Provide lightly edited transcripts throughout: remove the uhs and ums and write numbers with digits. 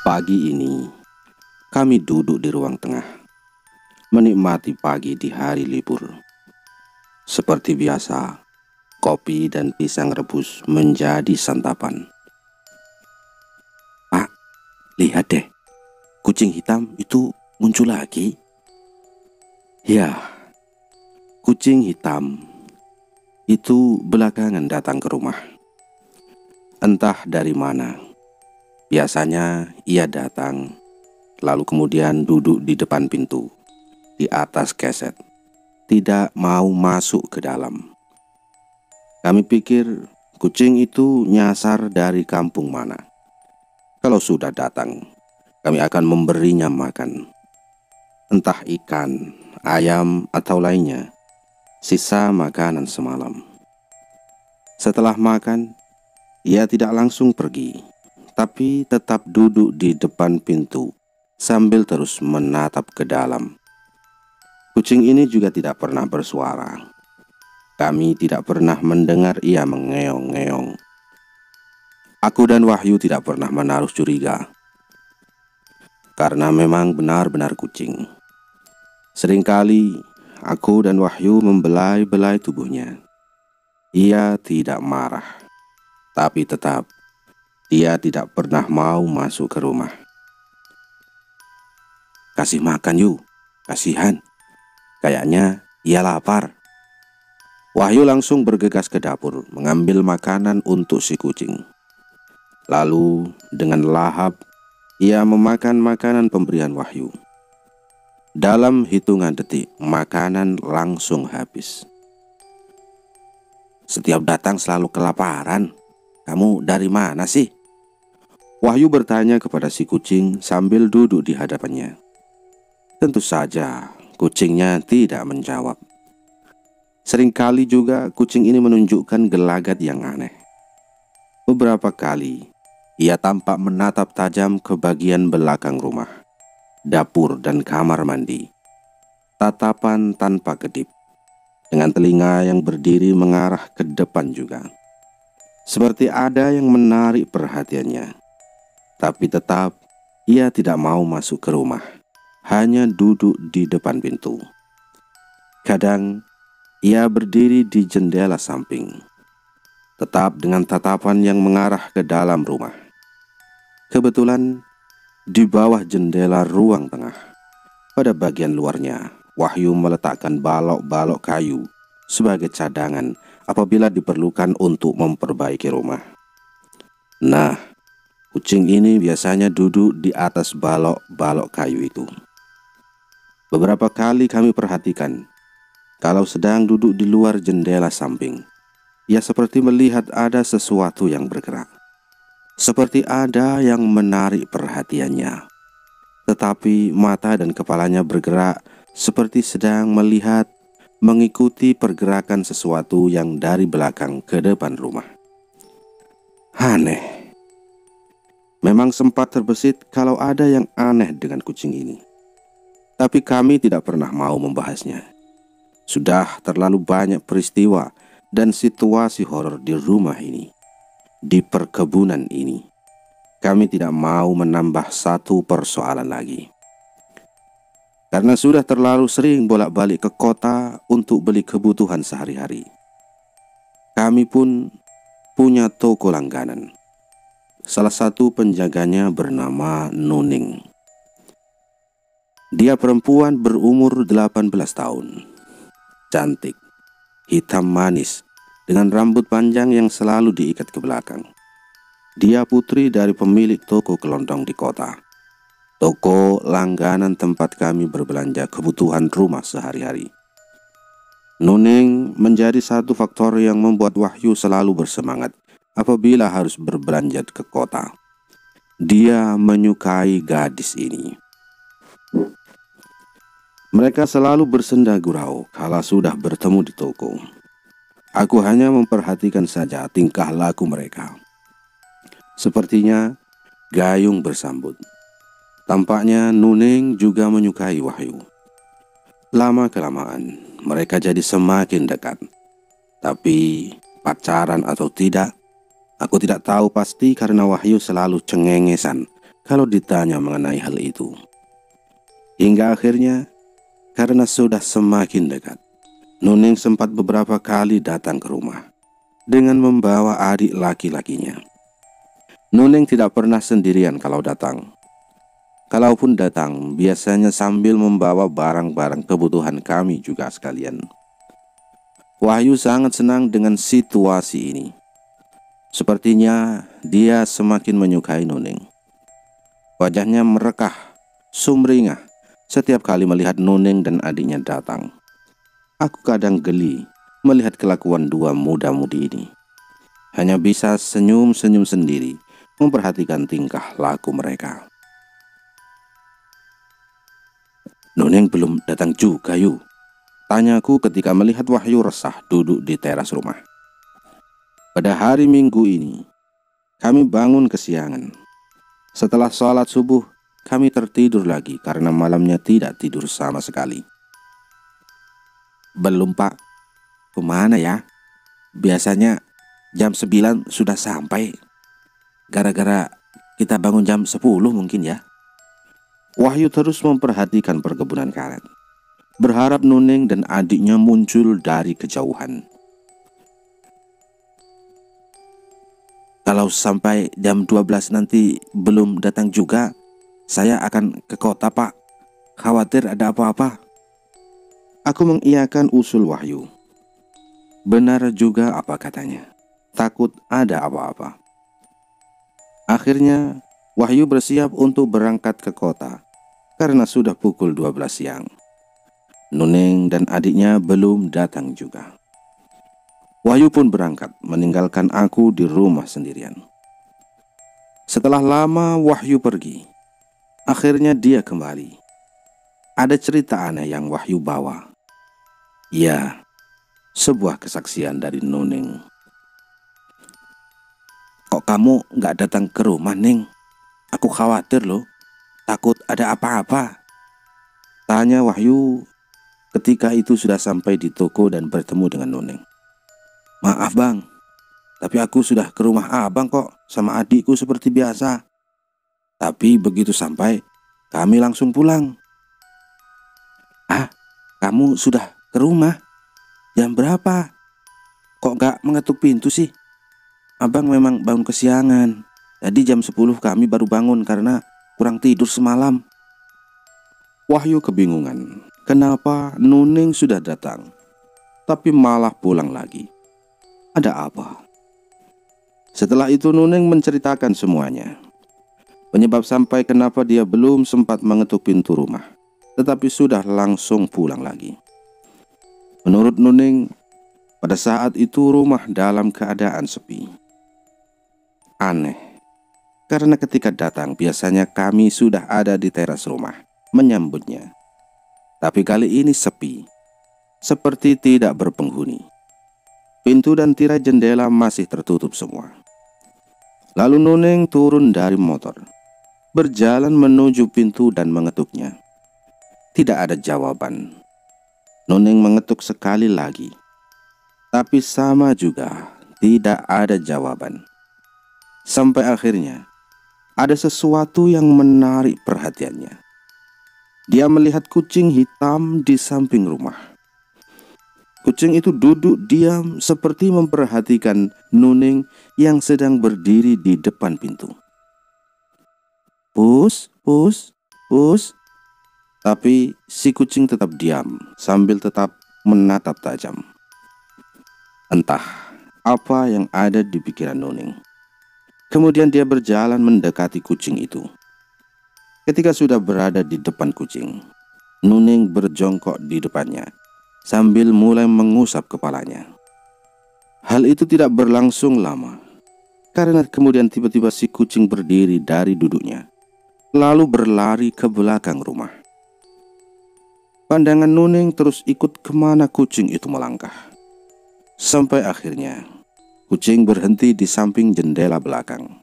Pagi ini, kami duduk di ruang tengah, menikmati pagi di hari libur. Seperti biasa, kopi dan pisang rebus menjadi santapan. Pak, lihat deh, kucing hitam itu muncul lagi. Ya, kucing hitam itu belakangan datang ke rumah. Entah dari mana. Biasanya ia datang, lalu kemudian duduk di depan pintu, di atas keset, tidak mau masuk ke dalam. Kami pikir kucing itu nyasar dari kampung mana. Kalau sudah datang, kami akan memberinya makan. Entah ikan, ayam, atau lainnya, sisa makanan semalam. Setelah makan, ia tidak langsung pergi, tapi tetap duduk di depan pintu sambil terus menatap ke dalam. Kucing ini juga tidak pernah bersuara. Kami tidak pernah mendengar ia mengeong-ngeong. Aku dan Wahyu tidak pernah menaruh curiga, karena memang benar-benar kucing. Seringkali aku dan Wahyu membelai-belai tubuhnya. Ia tidak marah, tapi tetap dia tidak pernah mau masuk ke rumah. Kasih makan yuk, kasihan. Kayaknya ia lapar. Wahyu langsung bergegas ke dapur mengambil makanan untuk si kucing. Lalu dengan lahap ia memakan makanan pemberian Wahyu. Dalam hitungan detik makanan langsung habis. Setiap datang selalu kelaparan. Kamu dari mana sih? Wahyu bertanya kepada si kucing sambil duduk di hadapannya. Tentu saja kucingnya tidak menjawab. Seringkali juga kucing ini menunjukkan gelagat yang aneh. Beberapa kali ia tampak menatap tajam ke bagian belakang rumah, dapur dan kamar mandi. Tatapan tanpa kedip, dengan telinga yang berdiri mengarah ke depan juga. Seperti ada yang menarik perhatiannya. Tapi tetap ia tidak mau masuk ke rumah, hanya duduk di depan pintu. Kadang ia berdiri di jendela samping, tetap dengan tatapan yang mengarah ke dalam rumah. Kebetulan di bawah jendela ruang tengah, pada bagian luarnya, Wahyu meletakkan balok-balok kayu sebagai cadangan apabila diperlukan untuk memperbaiki rumah. Nah, kucing ini biasanya duduk di atas balok-balok kayu itu. Beberapa kali kami perhatikan, kalau sedang duduk di luar jendela samping, ia seperti melihat ada sesuatu yang bergerak. Seperti ada yang menarik perhatiannya. Tetapi mata dan kepalanya bergerak seperti sedang melihat, mengikuti pergerakan sesuatu yang dari belakang ke depan rumah. Aneh. Memang sempat terbesit kalau ada yang aneh dengan kucing ini. Tapi kami tidak pernah mau membahasnya. Sudah terlalu banyak peristiwa dan situasi horor di rumah ini, di perkebunan ini. Kami tidak mau menambah satu persoalan lagi. Karena sudah terlalu sering bolak-balik ke kota untuk beli kebutuhan sehari-hari. Kami pun punya toko langganan. Salah satu penjaganya bernama Nuning. Dia perempuan berumur 18 tahun. Cantik, hitam manis, dengan rambut panjang yang selalu diikat ke belakang. Dia putri dari pemilik toko kelontong di kota. Toko langganan tempat kami berbelanja kebutuhan rumah sehari-hari. Nuning menjadi satu faktor yang membuat Wahyu selalu bersemangat apabila harus berbelanja ke kota. Dia menyukai gadis ini. Mereka selalu bersenda gurau kala sudah bertemu di toko. Aku hanya memperhatikan saja tingkah laku mereka. Sepertinya gayung bersambut. Tampaknya Nuning juga menyukai Wahyu. Lama-kelamaan mereka jadi semakin dekat. Tapi pacaran atau tidak, aku tidak tahu pasti karena Wahyu selalu cengengesan kalau ditanya mengenai hal itu. Hingga akhirnya, karena sudah semakin dekat, Nuning sempat beberapa kali datang ke rumah dengan membawa adik laki-lakinya. Nuning tidak pernah sendirian kalau datang. Kalaupun datang, biasanya sambil membawa barang-barang kebutuhan kami juga sekalian. Wahyu sangat senang dengan situasi ini. Sepertinya dia semakin menyukai Nuning. Wajahnya merekah, sumringah setiap kali melihat Nuning dan adiknya datang. Aku kadang geli melihat kelakuan dua muda-mudi ini. Hanya bisa senyum-senyum sendiri memperhatikan tingkah laku mereka. "Nuning belum datang juga, Yu?" tanyaku ketika melihat Wahyu resah duduk di teras rumah. Pada hari Minggu ini, kami bangun kesiangan. Setelah sholat subuh, kami tertidur lagi karena malamnya tidak tidur sama sekali. "Belum, Pak. Kemana ya? Biasanya jam 9 sudah sampai. Gara-gara kita bangun jam 10 mungkin ya." Wahyu terus memperhatikan perkebunan karet, berharap Nuning dan adiknya muncul dari kejauhan. "Kalau sampai jam 12 nanti belum datang juga, saya akan ke kota, Pak. Khawatir ada apa-apa." Aku mengiyakan usul Wahyu. Benar juga apa katanya. Takut ada apa-apa. Akhirnya Wahyu bersiap untuk berangkat ke kota karena sudah pukul 12 siang. Nuning dan adiknya belum datang juga. Wahyu pun berangkat meninggalkan aku di rumah sendirian. Setelah lama Wahyu pergi, akhirnya dia kembali. Ada cerita aneh yang Wahyu bawa. Ya, sebuah kesaksian dari Nuning. "Kok kamu gak datang ke rumah, Ning? Aku khawatir loh, takut ada apa-apa," tanya Wahyu ketika itu sudah sampai di toko dan bertemu dengan Nuning. "Maaf bang, tapi aku sudah ke rumah abang kok sama adikku seperti biasa. Tapi begitu sampai, kami langsung pulang." "Ah, kamu sudah ke rumah? Jam berapa? Kok gak mengetuk pintu sih? Abang memang bangun kesiangan. Tadi jam 10 kami baru bangun karena kurang tidur semalam." Wahyu kebingungan kenapa Nuning sudah datang, tapi malah pulang lagi. Ada apa? Setelah itu Nuning menceritakan semuanya. Penyebab sampai kenapa dia belum sempat mengetuk pintu rumah, tetapi sudah langsung pulang lagi. Menurut Nuning, pada saat itu rumah dalam keadaan sepi. Aneh, karena ketika datang biasanya kami sudah ada di teras rumah menyambutnya. Tapi kali ini sepi, seperti tidak berpenghuni. Pintu dan tirai jendela masih tertutup semua. Lalu Nuning turun dari motor, berjalan menuju pintu dan mengetuknya. Tidak ada jawaban. Nuning mengetuk sekali lagi, tapi sama juga tidak ada jawaban. Sampai akhirnya ada sesuatu yang menarik perhatiannya. Dia melihat kucing hitam di samping rumah. Kucing itu duduk diam seperti memperhatikan Nuning yang sedang berdiri di depan pintu. "Pus, pus, pus." Tapi si kucing tetap diam sambil tetap menatap tajam. Entah apa yang ada di pikiran Nuning. Kemudian dia berjalan mendekati kucing itu. Ketika sudah berada di depan kucing, Nuning berjongkok di depannya sambil mulai mengusap kepalanya. Hal itu tidak berlangsung lama, karena kemudian tiba-tiba si kucing berdiri dari duduknya, lalu berlari ke belakang rumah. Pandangan Nuning terus ikut kemana kucing itu melangkah. Sampai akhirnya kucing berhenti di samping jendela belakang.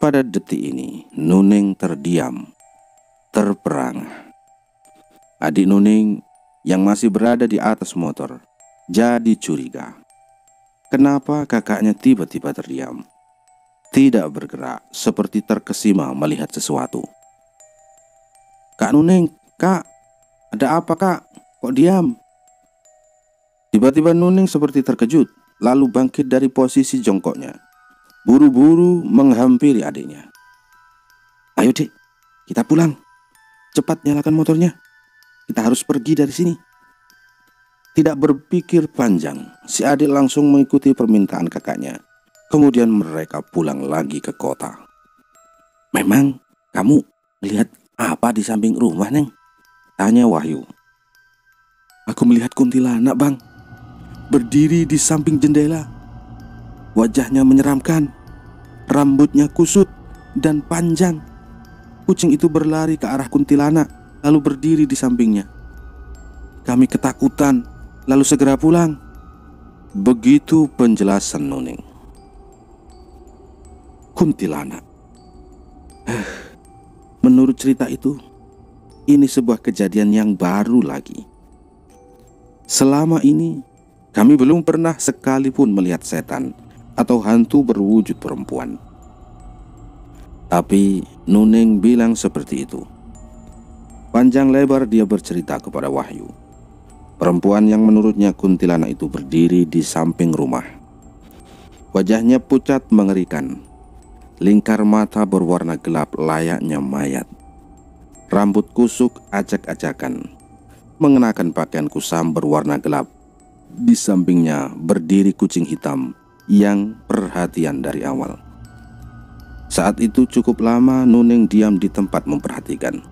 Pada detik ini Nuning terdiam, terperangah. Adik Nuning yang masih berada di atas motor jadi curiga. Kenapa kakaknya tiba-tiba terdiam? tidak bergerak, seperti terkesima melihat sesuatu. "Kak Nuning, Kak, ada apa Kak? Kok diam?" Tiba-tiba Nuning seperti terkejut, lalu bangkit dari posisi jongkoknya, buru-buru menghampiri adiknya. "Ayo Dek, kita pulang. Cepat nyalakan motornya. Kita harus pergi dari sini." Tidak berpikir panjang, si adik langsung mengikuti permintaan kakaknya. Kemudian mereka pulang lagi ke kota. "Memang kamu melihat apa di samping rumah, Neng?" tanya Wahyu. "Aku melihat kuntilanak, Bang. Berdiri di samping jendela. Wajahnya menyeramkan. Rambutnya kusut dan panjang. Kucing itu berlari ke arah kuntilanak, lalu berdiri di sampingnya. Kami ketakutan, lalu segera pulang." Begitu penjelasan Nuning. Kuntilanak. Menurut cerita itu, ini sebuah kejadian yang baru lagi. Selama ini, kami belum pernah sekalipun melihat setan atau hantu berwujud perempuan. Tapi Nuning bilang seperti itu. Panjang lebar dia bercerita kepada Wahyu. Perempuan yang menurutnya kuntilanak itu berdiri di samping rumah. Wajahnya pucat mengerikan. Lingkar mata berwarna gelap layaknya mayat. Rambut kusuk acak-acakan. Mengenakan pakaian kusam berwarna gelap. Di sampingnya berdiri kucing hitam yang perhatian dari awal. Saat itu cukup lama Nuning diam di tempat memperhatikan.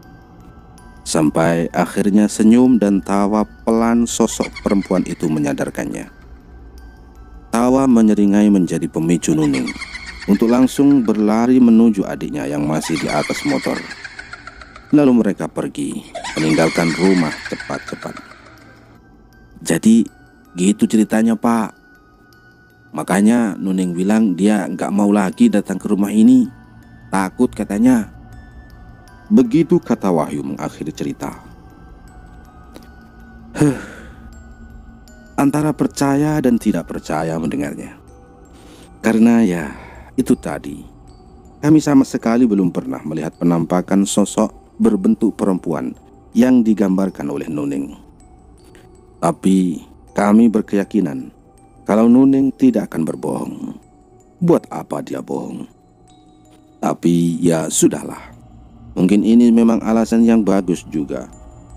Sampai akhirnya senyum dan tawa pelan sosok perempuan itu menyadarkannya. Tawa menyeringai menjadi pemicu Nuning untuk langsung berlari menuju adiknya yang masih di atas motor. Lalu mereka pergi, meninggalkan rumah cepat-cepat. "Jadi gitu ceritanya Pak. Makanya Nuning bilang dia gak mau lagi datang ke rumah ini. Takut katanya." Begitu kata Wahyu mengakhiri cerita. Antara percaya dan tidak percaya mendengarnya. Karena ya, itu tadi, kami sama sekali belum pernah melihat penampakan sosok berbentuk perempuan yang digambarkan oleh Nuning. Tapi kami berkeyakinan kalau Nuning tidak akan berbohong. Buat apa dia bohong? Tapi ya sudahlah. Mungkin ini memang alasan yang bagus juga,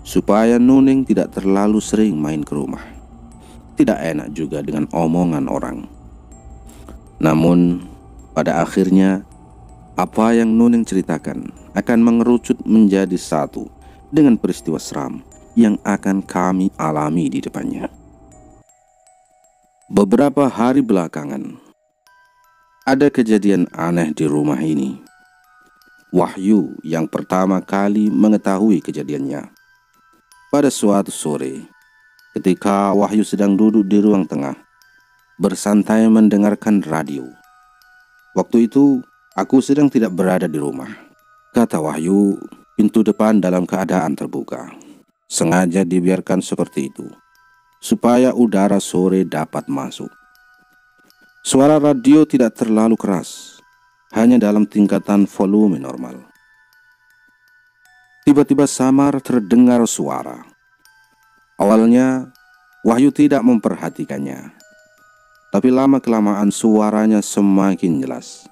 supaya Nuning tidak terlalu sering main ke rumah. Tidak enak juga dengan omongan orang. Namun pada akhirnya, apa yang Nuning ceritakan akan mengerucut menjadi satu dengan peristiwa seram yang akan kami alami di depannya. Beberapa hari belakangan, ada kejadian aneh di rumah ini. Wahyu yang pertama kali mengetahui kejadiannya. Pada suatu sore, ketika Wahyu sedang duduk di ruang tengah, bersantai mendengarkan radio. Waktu itu, aku sedang tidak berada di rumah. Kata Wahyu, pintu depan dalam keadaan terbuka. Sengaja dibiarkan seperti itu, supaya udara sore dapat masuk. Suara radio tidak terlalu keras, hanya dalam tingkatan volume normal. Tiba-tiba samar terdengar suara. Awalnya, Wahyu tidak memperhatikannya. Tapi lama-kelamaan suaranya semakin jelas.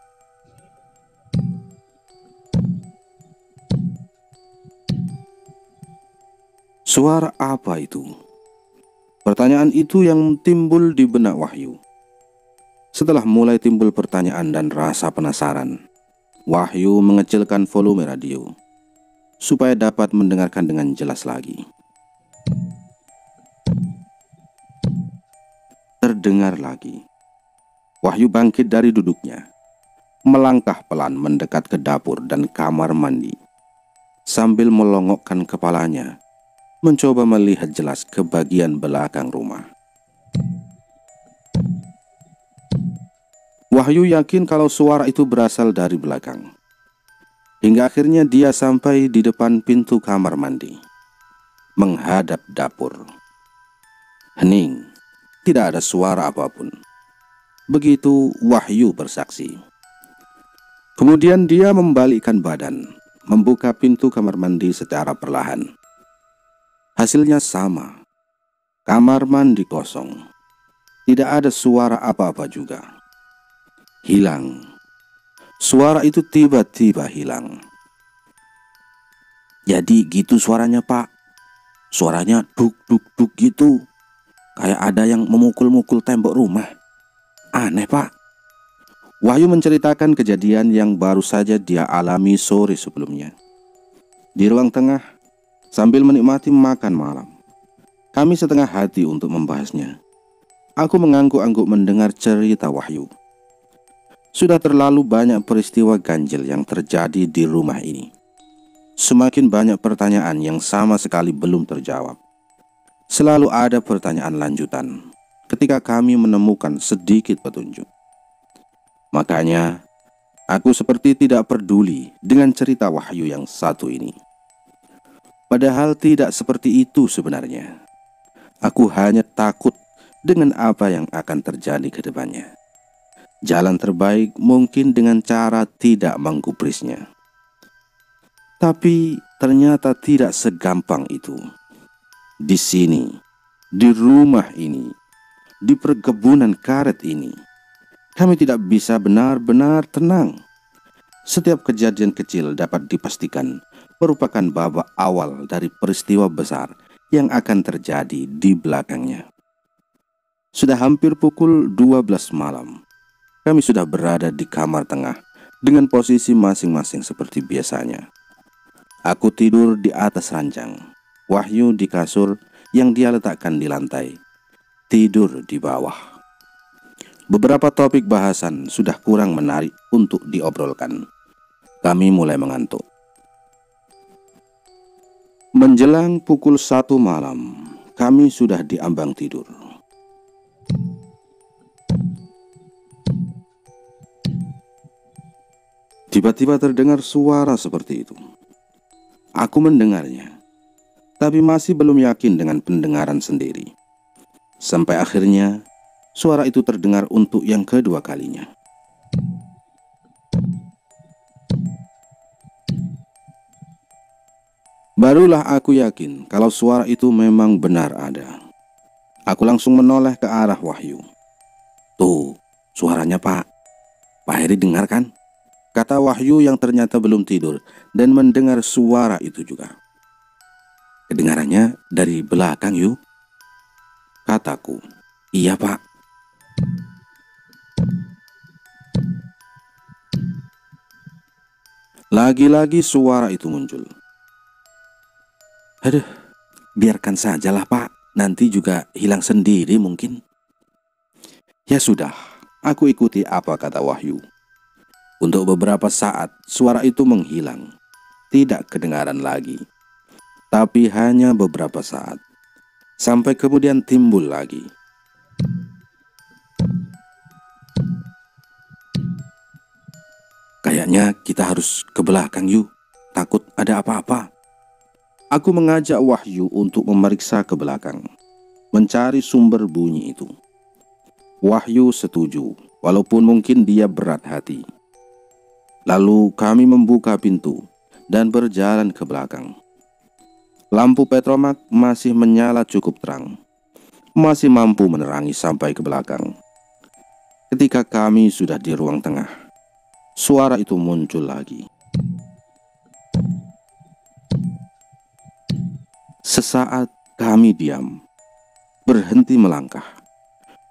Suara apa itu? Pertanyaan itu yang timbul di benak Wahyu. Setelah mulai timbul pertanyaan dan rasa penasaran, Wahyu mengecilkan volume radio supaya dapat mendengarkan dengan jelas lagi. Terdengar lagi. Wahyu bangkit dari duduknya, melangkah pelan mendekat ke dapur dan kamar mandi, sambil melongokkan kepalanya, mencoba melihat jelas ke bagian belakang rumah. Wahyu yakin kalau suara itu berasal dari belakang. Hingga akhirnya dia sampai di depan pintu kamar mandi, menghadap dapur. Hening, tidak ada suara apapun. Begitu Wahyu bersaksi. Kemudian dia membalikkan badan, membuka pintu kamar mandi secara perlahan. Hasilnya sama. Kamar mandi kosong. Tidak ada suara apa-apa juga. Hilang. Suara itu tiba-tiba hilang. Jadi gitu suaranya, Pak. Suaranya duk-duk-duk gitu. Kayak ada yang memukul-mukul tembok rumah. Aneh, Pak. Wahyu menceritakan kejadian yang baru saja dia alami sore sebelumnya. Di ruang tengah, sambil menikmati makan malam, kami setengah hati untuk membahasnya. Aku mengangguk-angguk mendengar cerita Wahyu. Sudah terlalu banyak peristiwa ganjil yang terjadi di rumah ini. Semakin banyak pertanyaan yang sama sekali belum terjawab. Selalu ada pertanyaan lanjutan ketika kami menemukan sedikit petunjuk. Makanya, aku seperti tidak peduli dengan cerita Wahyu yang satu ini. Padahal tidak seperti itu sebenarnya. Aku hanya takut dengan apa yang akan terjadi ke depannya. Jalan terbaik mungkin dengan cara tidak menggubrisnya. Tapi ternyata tidak segampang itu. Di sini, di rumah ini, di perkebunan karet ini, kami tidak bisa benar-benar tenang. Setiap kejadian kecil dapat dipastikan merupakan babak awal dari peristiwa besar yang akan terjadi di belakangnya. Sudah hampir pukul 12 malam. Kami sudah berada di kamar tengah dengan posisi masing-masing seperti biasanya. Aku tidur di atas ranjang, Wahyu di kasur yang dia letakkan di lantai, tidur di bawah. Beberapa topik bahasan sudah kurang menarik untuk diobrolkan. Kami mulai mengantuk. Menjelang pukul 1 malam, kami sudah di ambang tidur. Tiba-tiba terdengar suara seperti itu. Aku mendengarnya, tapi masih belum yakin dengan pendengaran sendiri. Sampai akhirnya suara itu terdengar untuk yang kedua kalinya. Barulah aku yakin kalau suara itu memang benar ada. Aku langsung menoleh ke arah Wahyu. Tuh, suaranya Pak. Pak Heri dengar kan? Kata Wahyu yang ternyata belum tidur dan mendengar suara itu juga. Kedengarannya dari belakang, yuk. Kataku, iya Pak. Lagi-lagi suara itu muncul. Aduh, biarkan sajalah Pak, nanti juga hilang sendiri mungkin. Ya sudah, aku ikuti apa kata Wahyu. Untuk beberapa saat suara itu menghilang, tidak kedengaran lagi. Tapi hanya beberapa saat, sampai kemudian timbul lagi. Kayaknya kita harus ke belakang yuk, takut ada apa-apa. Aku mengajak Wahyu untuk memeriksa ke belakang, mencari sumber bunyi itu. Wahyu setuju, walaupun mungkin dia berat hati. Lalu kami membuka pintu dan berjalan ke belakang. Lampu petromak masih menyala cukup terang, masih mampu menerangi sampai ke belakang. Ketika kami sudah di ruang tengah, suara itu muncul lagi. Sesaat kami diam, berhenti melangkah,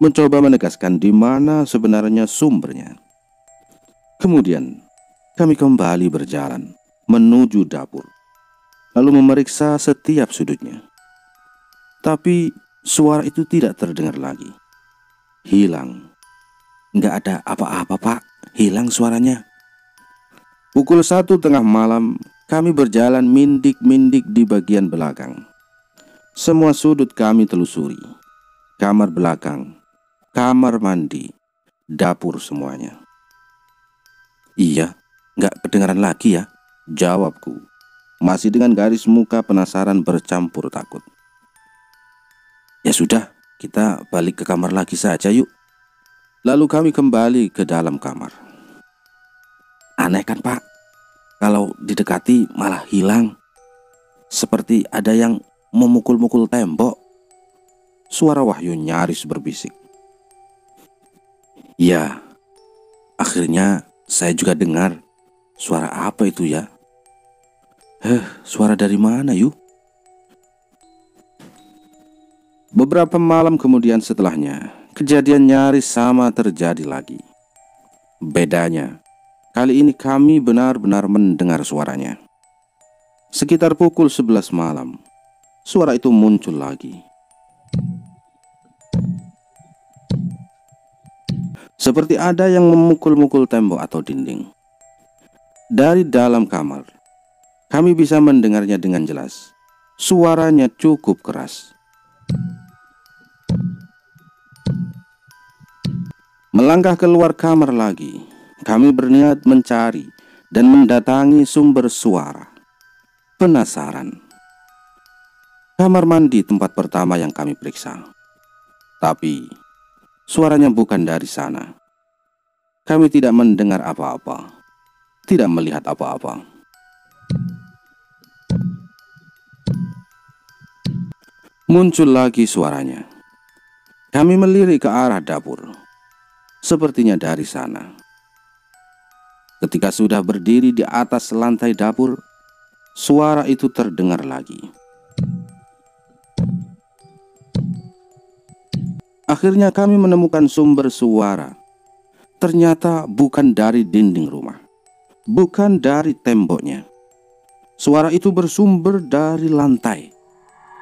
mencoba menegaskan di mana sebenarnya sumbernya. Kemudian kami kembali berjalan menuju dapur, lalu memeriksa setiap sudutnya. Tapi suara itu tidak terdengar lagi. Hilang. Nggak ada apa-apa Pak, hilang suaranya. Pukul 1 tengah malam, kami berjalan mindik-mindik di bagian belakang. Semua sudut kami telusuri. Kamar belakang, kamar mandi, dapur semuanya. Iya, nggak kedengaran lagi ya, jawabku. Masih dengan garis muka penasaran bercampur takut. Ya sudah, kita balik ke kamar lagi saja yuk. Lalu kami kembali ke dalam kamar. Aneh kan Pak? Kalau didekati malah hilang. Seperti ada yang memukul-mukul tembok. Suara Wahyu nyaris berbisik. Ya, akhirnya saya juga dengar. Suara apa itu ya? Suara dari mana yuk? Beberapa malam kemudian setelahnya, kejadian nyaris sama terjadi lagi. Bedanya, kali ini kami benar-benar mendengar suaranya. Sekitar pukul 11 malam, suara itu muncul lagi. Seperti ada yang memukul-mukul tembok atau dinding. Dari dalam kamar, kami bisa mendengarnya dengan jelas. Suaranya cukup keras. Melangkah keluar kamar lagi, kami berniat mencari dan mendatangi sumber suara. Penasaran. Kamar mandi tempat pertama yang kami periksa. Tapi suaranya bukan dari sana. Kami tidak mendengar apa-apa, tidak melihat apa-apa. Muncul lagi suaranya. Kami melirik ke arah dapur. Sepertinya dari sana. Ketika sudah berdiri di atas lantai dapur, suara itu terdengar lagi. Akhirnya kami menemukan sumber suara. Ternyata bukan dari dinding rumah, bukan dari temboknya. Suara itu bersumber dari lantai.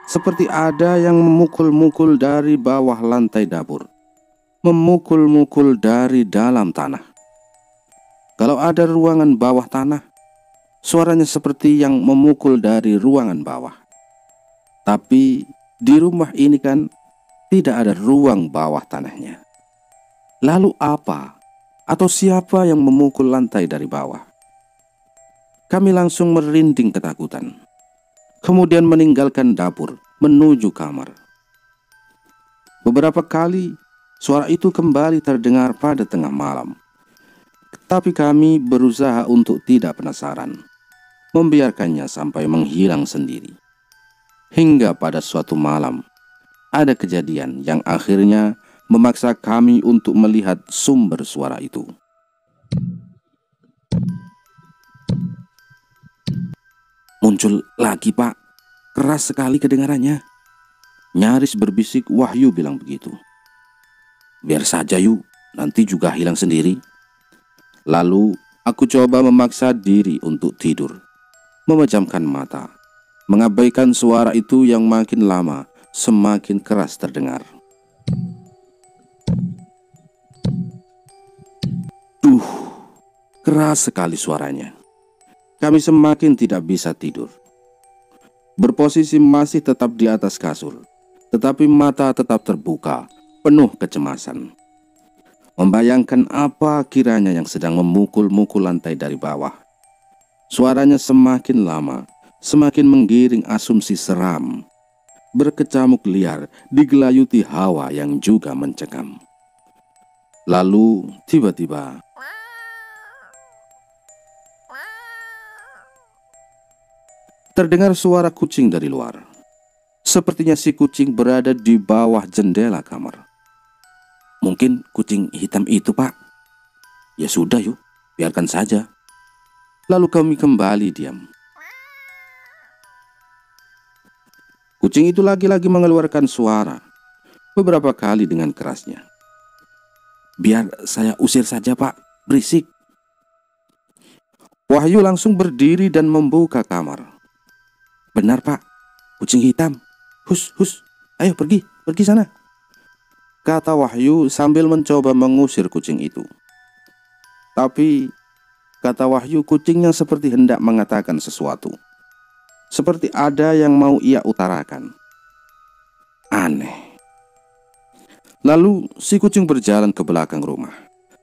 Seperti ada yang memukul-mukul dari bawah lantai dapur, memukul-mukul dari dalam tanah. Kalau ada ruangan bawah tanah, suaranya seperti yang memukul dari ruangan bawah. Tapi di rumah ini kan tidak ada ruang bawah tanahnya. Lalu apa atau siapa yang memukul lantai dari bawah? Kami langsung merinding ketakutan. Kemudian meninggalkan dapur menuju kamar. Beberapa kali suara itu kembali terdengar pada tengah malam. Tapi kami berusaha untuk tidak penasaran, membiarkannya sampai menghilang sendiri. Hingga pada suatu malam, ada kejadian yang akhirnya memaksa kami untuk melihat sumber suara itu. Muncul lagi Pak, keras sekali kedengarannya. Nyaris berbisik Wahyu bilang begitu. Biar saja yuk, nanti juga hilang sendiri. Lalu aku coba memaksa diri untuk tidur, memejamkan mata, mengabaikan suara itu yang makin lama semakin keras terdengar. Keras sekali suaranya. Kami semakin tidak bisa tidur. Berposisi masih tetap di atas kasur, tetapi mata tetap terbuka, penuh kecemasan. Membayangkan apa kiranya yang sedang memukul-mukul lantai dari bawah. Suaranya semakin lama, semakin menggiring asumsi seram. Berkecamuk liar digelayuti hawa yang juga mencekam. Lalu tiba-tiba terdengar suara kucing dari luar. Sepertinya si kucing berada di bawah jendela kamar. Mungkin kucing hitam itu Pak. Ya sudah yuk, biarkan saja. Lalu kami kembali diam. Kucing itu lagi-lagi mengeluarkan suara, beberapa kali dengan kerasnya. Biar saya usir saja Pak, berisik. Wahyu langsung berdiri dan membuka kamar. Benar Pak, kucing hitam. Hus, ayo pergi sana, kata Wahyu sambil mencoba mengusir kucing itu. Tapi, kata Wahyu, kucingnya seperti hendak mengatakan sesuatu. Seperti ada yang mau ia utarakan. Aneh. Lalu si kucing berjalan ke belakang rumah,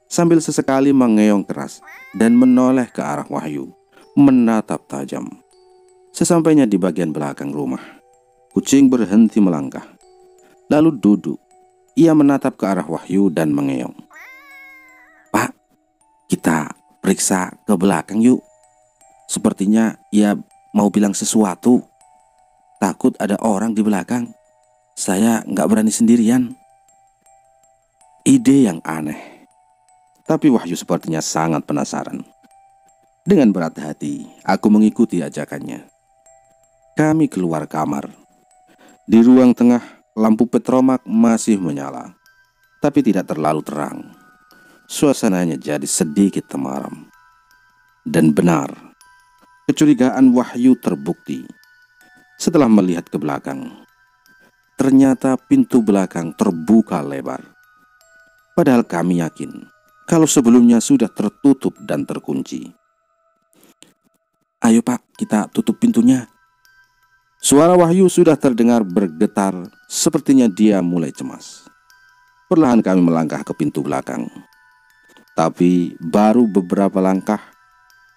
sambil sesekali mengeong keras dan menoleh ke arah Wahyu, menatap tajam. Sesampainya di bagian belakang rumah, kucing berhenti melangkah, lalu duduk. Ia menatap ke arah Wahyu dan mengeong. Pak, kita periksa ke belakang yuk. Sepertinya ia mau bilang sesuatu. Takut ada orang di belakang. Saya nggak berani sendirian. Ide yang aneh. Tapi Wahyu sepertinya sangat penasaran. Dengan berat hati, aku mengikuti ajakannya. Kami keluar kamar. Di ruang tengah, lampu petromak masih menyala, tapi tidak terlalu terang. Suasananya jadi sedikit temaram. Dan benar, kecurigaan Wahyu terbukti. Setelah melihat ke belakang, ternyata pintu belakang terbuka lebar. Padahal kami yakin kalau sebelumnya sudah tertutup dan terkunci. Ayo Pak, kita tutup pintunya. Suara Wahyu sudah terdengar bergetar, sepertinya dia mulai cemas. Perlahan kami melangkah ke pintu belakang. Tapi baru beberapa langkah,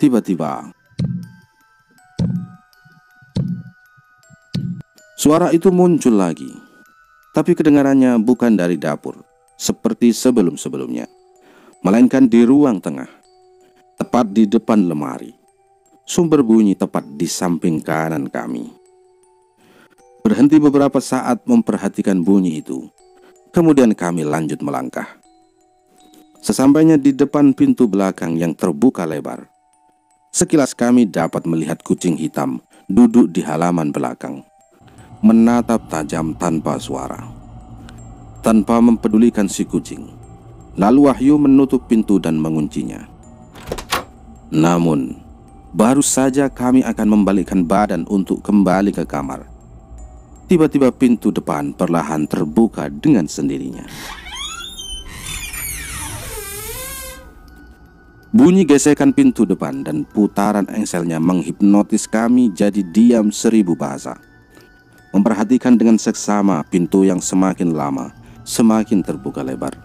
tiba-tiba suara itu muncul lagi. Tapi kedengarannya bukan dari dapur seperti sebelum-sebelumnya, melainkan di ruang tengah, tepat di depan lemari. Sumber bunyi tepat di samping kanan kami. Berhenti beberapa saat memperhatikan bunyi itu, kemudian kami lanjut melangkah. Sesampainya di depan pintu belakang yang terbuka lebar, sekilas kami dapat melihat kucing hitam duduk di halaman belakang, menatap tajam tanpa suara. Tanpa mempedulikan si kucing, lalu Wahyu menutup pintu dan menguncinya. Namun, baru saja kami akan membalikkan badan untuk kembali ke kamar, tiba-tiba pintu depan perlahan terbuka dengan sendirinya. Bunyi gesekan pintu depan dan putaran engselnya menghipnotis kami jadi diam 1000 bahasa. Memperhatikan dengan seksama pintu yang semakin lama semakin terbuka lebar,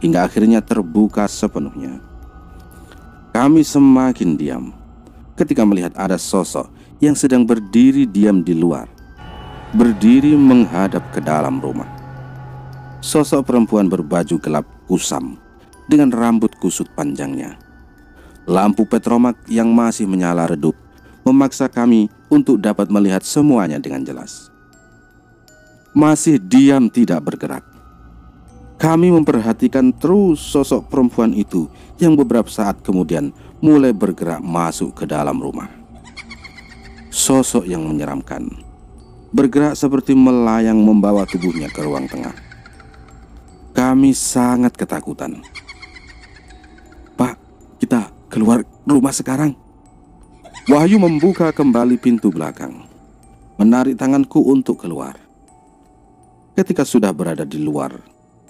hingga akhirnya terbuka sepenuhnya. Kami semakin diam ketika melihat ada sosok yang sedang berdiri diam di luar, berdiri menghadap ke dalam rumah. Sosok perempuan berbaju gelap kusam dengan rambut kusut panjangnya. Lampu petromak yang masih menyala redup memaksa kami untuk dapat melihat semuanya dengan jelas. Masih diam tidak bergerak. Kami memperhatikan terus sosok perempuan itu yang beberapa saat kemudian mulai bergerak masuk ke dalam rumah. Sosok yang menyeramkan, bergerak seperti melayang membawa tubuhnya ke ruang tengah. Kami sangat ketakutan. Pak, kita keluar rumah sekarang. Wahyu membuka kembali pintu belakang, menarik tanganku untuk keluar. Ketika sudah berada di luar,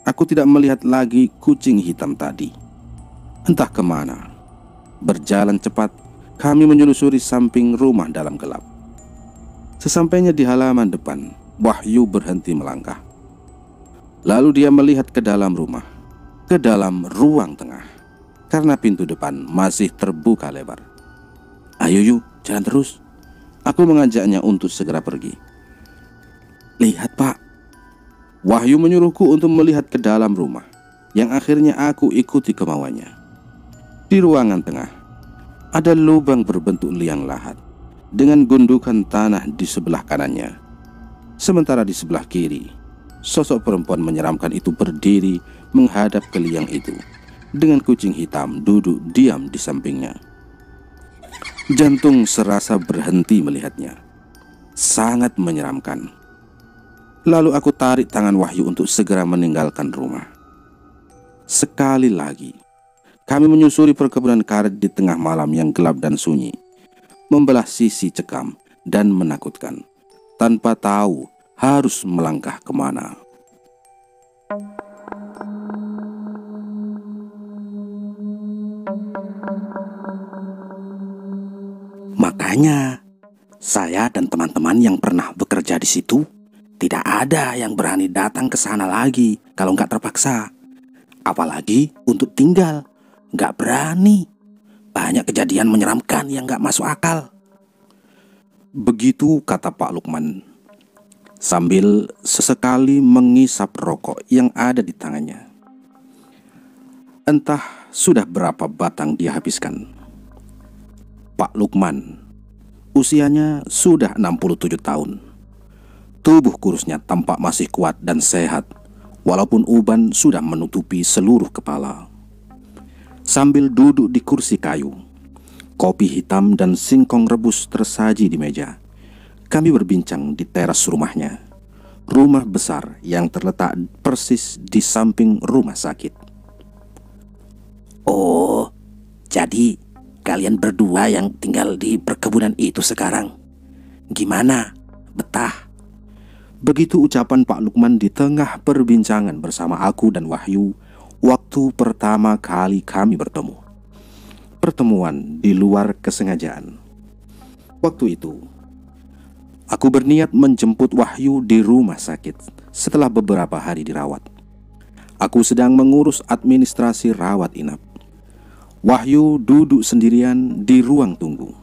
aku tidak melihat lagi kucing hitam tadi. Entah kemana. Berjalan cepat, kami menyusuri samping rumah dalam gelap. Sesampainya di halaman depan, Wahyu berhenti melangkah. Lalu dia melihat ke dalam rumah, ke dalam ruang tengah, karena pintu depan masih terbuka lebar. Ayo yuk, jalan terus. Aku mengajaknya untuk segera pergi. Lihat Pak. Wahyu menyuruhku untuk melihat ke dalam rumah, yang akhirnya aku ikuti kemauannya. Di ruangan tengah, ada lubang berbentuk liang lahat dengan gundukan tanah di sebelah kanannya. Sementara di sebelah kiri, sosok perempuan menyeramkan itu berdiri menghadap ke liang itu, dengan kucing hitam duduk diam di sampingnya. Jantung serasa berhenti melihatnya. Sangat menyeramkan. Lalu aku tarik tangan Wahyu untuk segera meninggalkan rumah. Sekali lagi, kami menyusuri perkebunan karet di tengah malam yang gelap dan sunyi, membelah sisi cekam dan menakutkan, tanpa tahu harus melangkah kemana. Makanya, saya dan teman-teman yang pernah bekerja di situ, tidak ada yang berani datang ke sana lagi kalau nggak terpaksa. Apalagi untuk tinggal, nggak berani. Banyak kejadian menyeramkan yang nggak masuk akal. Begitu kata Pak Lukman, sambil sesekali mengisap rokok yang ada di tangannya. Entah sudah berapa batang dia habiskan. Pak Lukman, usianya sudah 67 tahun. Tubuh kurusnya tampak masih kuat dan sehat, walaupun uban sudah menutupi seluruh kepala. Sambil duduk di kursi kayu, kopi hitam dan singkong rebus tersaji di meja. Kami berbincang di teras rumahnya, rumah besar yang terletak persis di samping rumah sakit. Oh, jadi kalian berdua yang tinggal di perkebunan itu sekarang. Gimana? Betah? Begitu ucapan Pak Lukman di tengah perbincangan bersama aku dan Wahyu waktu pertama kali kami bertemu. Pertemuan di luar kesengajaan. Waktu itu, aku berniat menjemput Wahyu di rumah sakit setelah beberapa hari dirawat. Aku sedang mengurus administrasi rawat inap. Wahyu duduk sendirian di ruang tunggu.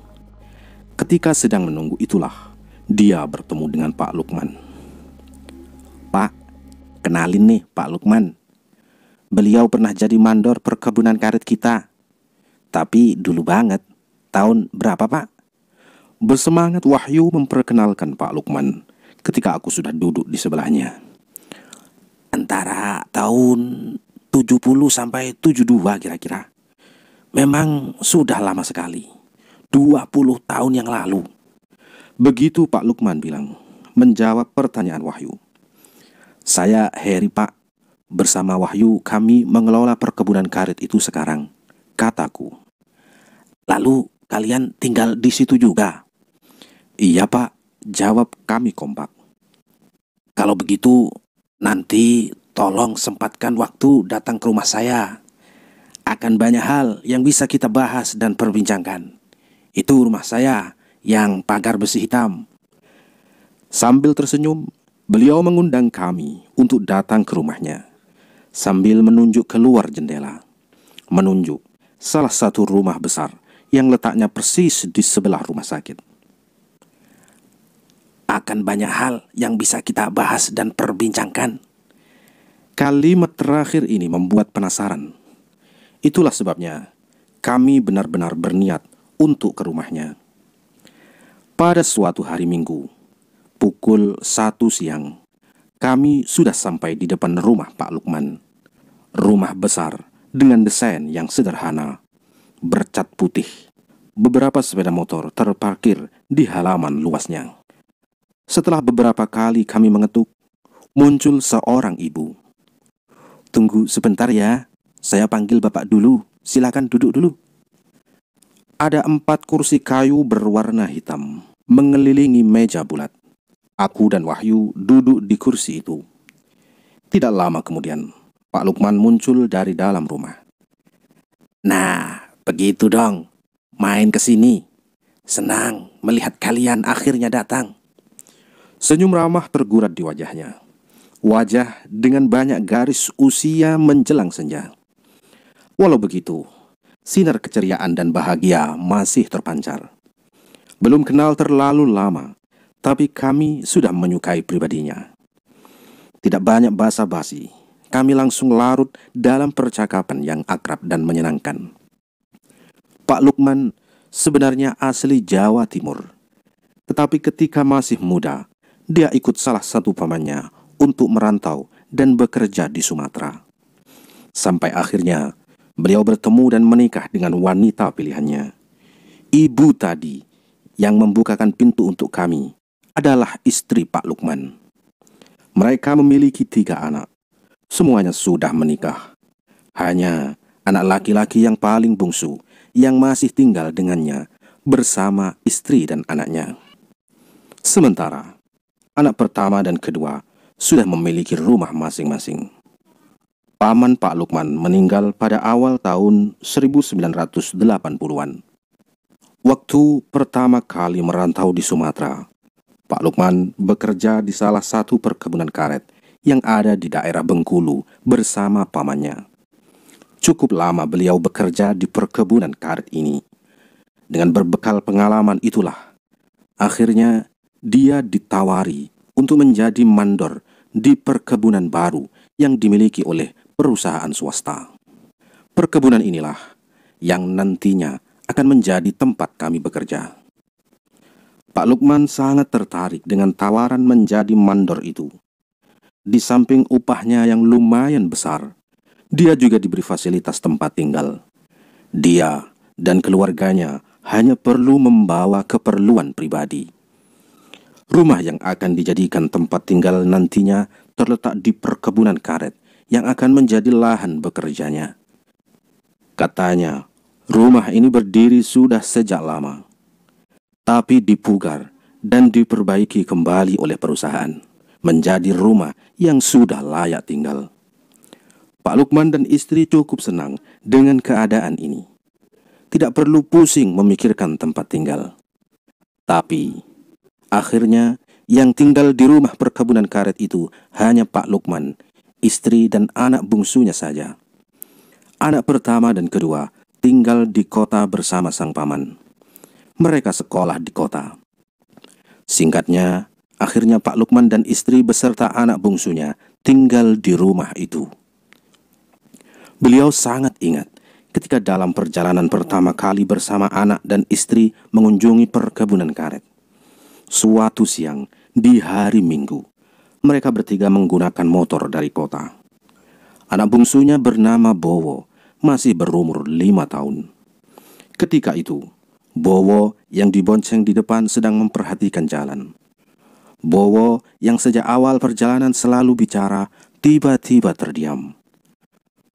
Ketika sedang menunggu itulah dia bertemu dengan Pak Lukman. Pak, kenalin nih Pak Lukman. Beliau pernah jadi mandor perkebunan karet kita. Tapi dulu banget. Tahun berapa, Pak? Bersemangat Wahyu memperkenalkan Pak Lukman ketika aku sudah duduk di sebelahnya. Antara tahun 70 sampai 72 kira-kira. Memang sudah lama sekali. 20 tahun yang lalu. Begitu Pak Lukman bilang, menjawab pertanyaan Wahyu. Saya Heri, Pak. Bersama Wahyu kami mengelola perkebunan karet itu sekarang, kataku. Lalu kalian tinggal di situ juga? Iya, Pak, jawab kami kompak. Kalau begitu, nanti tolong sempatkan waktu datang ke rumah saya. Akan banyak hal yang bisa kita bahas dan perbincangkan. Itu rumah saya yang pagar besi hitam. Sambil tersenyum, beliau mengundang kami untuk datang ke rumahnya, sambil menunjuk keluar jendela, menunjuk salah satu rumah besar yang letaknya persis di sebelah rumah sakit. Akan banyak hal yang bisa kita bahas dan perbincangkan. Kalimat terakhir ini membuat penasaran. Itulah sebabnya kami benar-benar berniat untuk ke rumahnya. Pada suatu hari Minggu, pukul 1 siang, kami sudah sampai di depan rumah Pak Lukman. Rumah besar dengan desain yang sederhana, bercat putih. Beberapa sepeda motor terparkir di halaman luasnya. Setelah beberapa kali kami mengetuk, muncul seorang ibu. Tunggu sebentar ya, saya panggil Bapak dulu. Silakan duduk dulu. Ada 4 kursi kayu berwarna hitam mengelilingi meja bulat. Aku dan Wahyu duduk di kursi itu. Tidak lama kemudian, Pak Lukman muncul dari dalam rumah. Nah, begitu dong. Main ke sini. Senang melihat kalian akhirnya datang. Senyum ramah tergurat di wajahnya. Wajah dengan banyak garis usia menjelang senja. Walau begitu, sinar keceriaan dan bahagia masih terpancar. Belum kenal terlalu lama, tapi kami sudah menyukai pribadinya. Tidak banyak basa-basi, kami langsung larut dalam percakapan yang akrab dan menyenangkan. Pak Lukman sebenarnya asli Jawa Timur, tetapi ketika masih muda, dia ikut salah satu pamannya untuk merantau dan bekerja di Sumatera. Sampai akhirnya beliau bertemu dan menikah dengan wanita pilihannya. Ibu tadi yang membukakan pintu untuk kami adalah istri Pak Lukman. Mereka memiliki 3 anak. Semuanya sudah menikah. Hanya anak laki-laki yang paling bungsu yang masih tinggal dengannya bersama istri dan anaknya. Sementara anak pertama dan kedua sudah memiliki rumah masing-masing. Paman Pak Lukman meninggal pada awal tahun 1980-an. Waktu pertama kali merantau di Sumatera, Pak Lukman bekerja di salah satu perkebunan karet yang ada di daerah Bengkulu bersama pamannya. Cukup lama beliau bekerja di perkebunan karet ini. Dengan berbekal pengalaman itulah, akhirnya dia ditawari untuk menjadi mandor di perkebunan baru yang dimiliki oleh perusahaan swasta. Perkebunan inilah yang nantinya akan menjadi tempat kami bekerja. Pak Lukman sangat tertarik dengan tawaran menjadi mandor itu. Di samping upahnya yang lumayan besar, dia juga diberi fasilitas tempat tinggal. Dia dan keluarganya hanya perlu membawa keperluan pribadi. Rumah yang akan dijadikan tempat tinggal nantinya terletak di perkebunan karet yang akan menjadi lahan bekerjanya. Katanya, rumah ini berdiri sudah sejak lama, tapi dipugar dan diperbaiki kembali oleh perusahaan menjadi rumah yang sudah layak tinggal. Pak Lukman dan istri cukup senang dengan keadaan ini. Tidak perlu pusing memikirkan tempat tinggal. Tapi, akhirnya yang tinggal di rumah perkebunan karet itu hanya Pak Lukman, istri dan anak bungsunya saja. Anak pertama dan kedua tinggal di kota bersama sang paman. Mereka sekolah di kota. Singkatnya, akhirnya Pak Lukman dan istri beserta anak bungsunya tinggal di rumah itu. Beliau sangat ingat ketika dalam perjalanan pertama kali bersama anak dan istri mengunjungi perkebunan karet. Suatu siang di hari Minggu, mereka bertiga menggunakan motor dari kota. Anak bungsunya bernama Bowo, masih berumur 5 tahun. Ketika itu, Bowo yang dibonceng di depan sedang memperhatikan jalan. Bowo yang sejak awal perjalanan selalu bicara, tiba-tiba terdiam.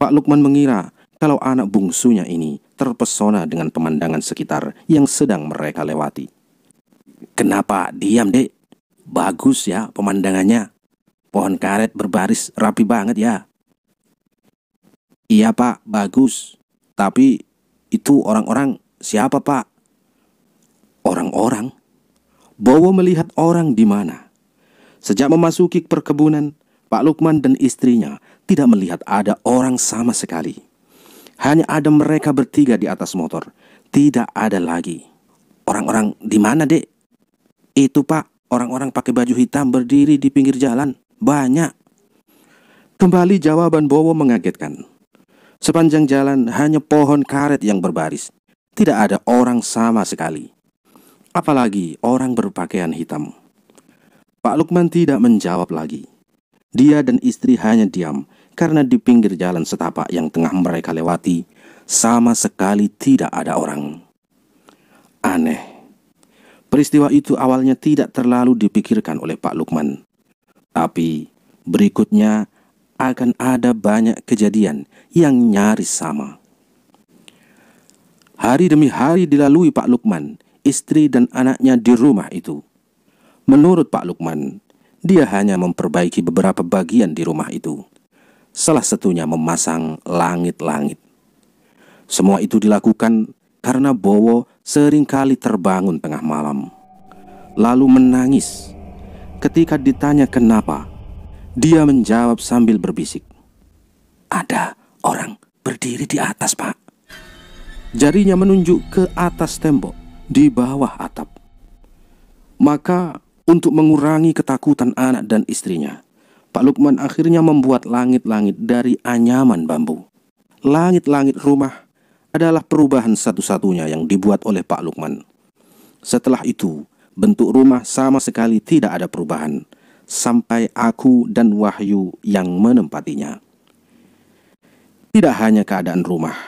Pak Lukman mengira kalau anak bungsunya ini terpesona dengan pemandangan sekitar yang sedang mereka lewati. "Kenapa diam, Dek? Bagus ya pemandangannya. Pohon karet berbaris rapi banget ya." "Iya Pak, bagus. Tapi itu orang-orang siapa Pak?" "Orang-orang?" Bowo melihat orang di mana. Sejak memasuki perkebunan, Pak Lukman dan istrinya tidak melihat ada orang sama sekali. Hanya ada mereka bertiga di atas motor. Tidak ada lagi. "Orang-orang di mana, Dek?" "Itu Pak, orang-orang pakai baju hitam berdiri di pinggir jalan. Banyak." Kembali jawaban Bowo mengagetkan. Sepanjang jalan hanya pohon karet yang berbaris. Tidak ada orang sama sekali. Apalagi orang berpakaian hitam. Pak Lukman tidak menjawab lagi. Dia dan istri hanya diam karena di pinggir jalan setapak yang tengah mereka lewati sama sekali tidak ada orang. Aneh. Peristiwa itu awalnya tidak terlalu dipikirkan oleh Pak Lukman. Tapi berikutnya akan ada banyak kejadian yang nyaris sama. Hari demi hari dilalui Pak Lukman, istri dan anaknya di rumah itu. Menurut Pak Lukman, dia hanya memperbaiki beberapa bagian di rumah itu. Salah satunya memasang langit-langit. Semua itu dilakukan karena Bowo seringkali terbangun tengah malam, lalu menangis. Ketika ditanya kenapa, dia menjawab sambil berbisik, "Ada orang berdiri di atas, Pak." Jarinya menunjuk ke atas tembok di bawah atap. Maka untuk mengurangi ketakutan anak dan istrinya, Pak Lukman akhirnya membuat langit-langit dari anyaman bambu. Langit-langit rumah adalah perubahan satu-satunya yang dibuat oleh Pak Lukman. Setelah itu, bentuk rumah sama sekali tidak ada perubahan, sampai aku dan Wahyu yang menempatinya. Tidak hanya keadaan rumah,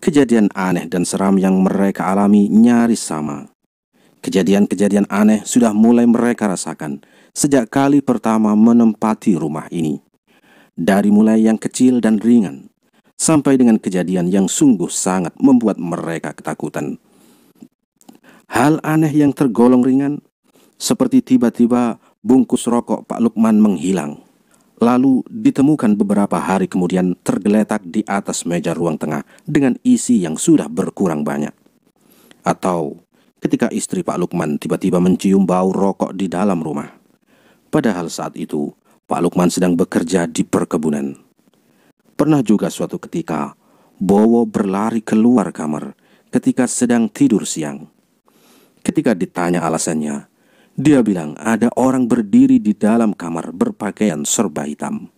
kejadian aneh dan seram yang mereka alami nyaris sama. Kejadian-kejadian aneh sudah mulai mereka rasakan sejak kali pertama menempati rumah ini. Dari mulai yang kecil dan ringan, sampai dengan kejadian yang sungguh sangat membuat mereka ketakutan. Hal aneh yang tergolong ringan, seperti tiba-tiba bungkus rokok Pak Lukman menghilang, lalu ditemukan beberapa hari kemudian tergeletak di atas meja ruang tengah dengan isi yang sudah berkurang banyak. Atau ketika istri Pak Lukman tiba-tiba mencium bau rokok di dalam rumah. Padahal saat itu Pak Lukman sedang bekerja di perkebunan. Pernah juga suatu ketika Bowo berlari keluar kamar ketika sedang tidur siang. Ketika ditanya alasannya, dia bilang ada orang berdiri di dalam kamar berpakaian serba hitam.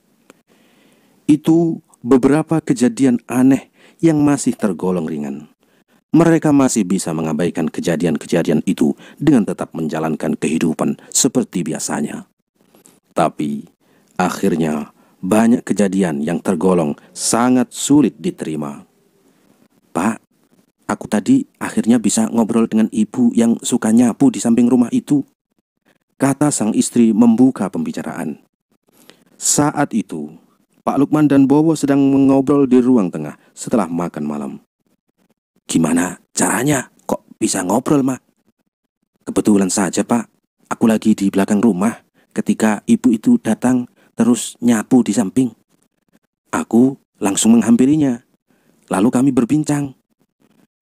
Itu beberapa kejadian aneh yang masih tergolong ringan. Mereka masih bisa mengabaikan kejadian-kejadian itu dengan tetap menjalankan kehidupan seperti biasanya. Tapi, akhirnya banyak kejadian yang tergolong sangat sulit diterima. "Pak, aku tadi akhirnya bisa ngobrol dengan ibu yang suka nyapu di samping rumah itu," kata sang istri membuka pembicaraan. Saat itu, Pak Lukman dan Bowo sedang mengobrol di ruang tengah setelah makan malam. "Gimana caranya? Kok bisa ngobrol, Ma?" "Kebetulan saja, Pak. Aku lagi di belakang rumah ketika ibu itu datang terus nyapu di samping. Aku langsung menghampirinya. Lalu kami berbincang."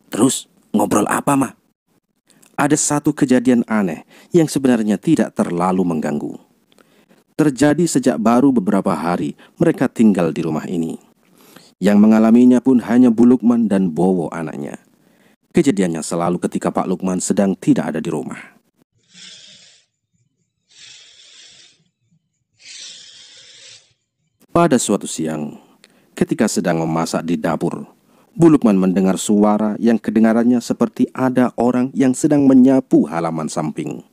"Terus ngobrol apa, Ma?" "Ada satu kejadian aneh yang sebenarnya tidak terlalu mengganggu. Terjadi sejak baru beberapa hari mereka tinggal di rumah ini. Yang mengalaminya pun hanya Bu Lukman dan Bowo anaknya. Kejadiannya selalu ketika Pak Lukman sedang tidak ada di rumah. Pada suatu siang, ketika sedang memasak di dapur, Bu Lukman mendengar suara yang kedengarannya seperti ada orang yang sedang menyapu halaman samping.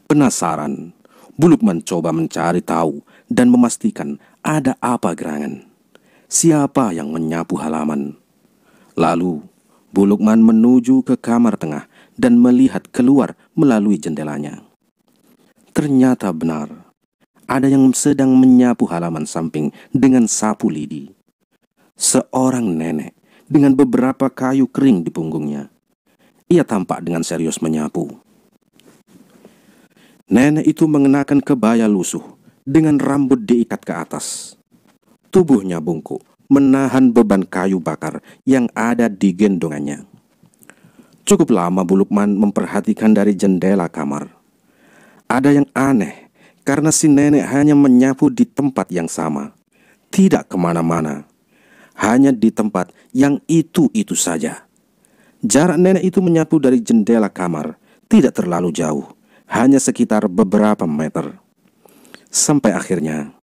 Penasaran, Bu Lukman coba mencari tahu dan memastikan ada apa gerangan. Siapa yang menyapu halaman? Lalu, Bu Lukman menuju ke kamar tengah dan melihat keluar melalui jendelanya. Ternyata benar, ada yang sedang menyapu halaman samping dengan sapu lidi. Seorang nenek dengan beberapa kayu kering di punggungnya. Ia tampak dengan serius menyapu. Nenek itu mengenakan kebaya lusuh dengan rambut diikat ke atas. Tubuhnya bungkuk, menahan beban kayu bakar yang ada di gendongannya. Cukup lama Bu Lukman memperhatikan dari jendela kamar. Ada yang aneh, karena si nenek hanya menyapu di tempat yang sama. Tidak kemana-mana. Hanya di tempat yang itu-itu saja. Jarak nenek itu menyapu dari jendela kamar tidak terlalu jauh, hanya sekitar beberapa meter. Sampai akhirnya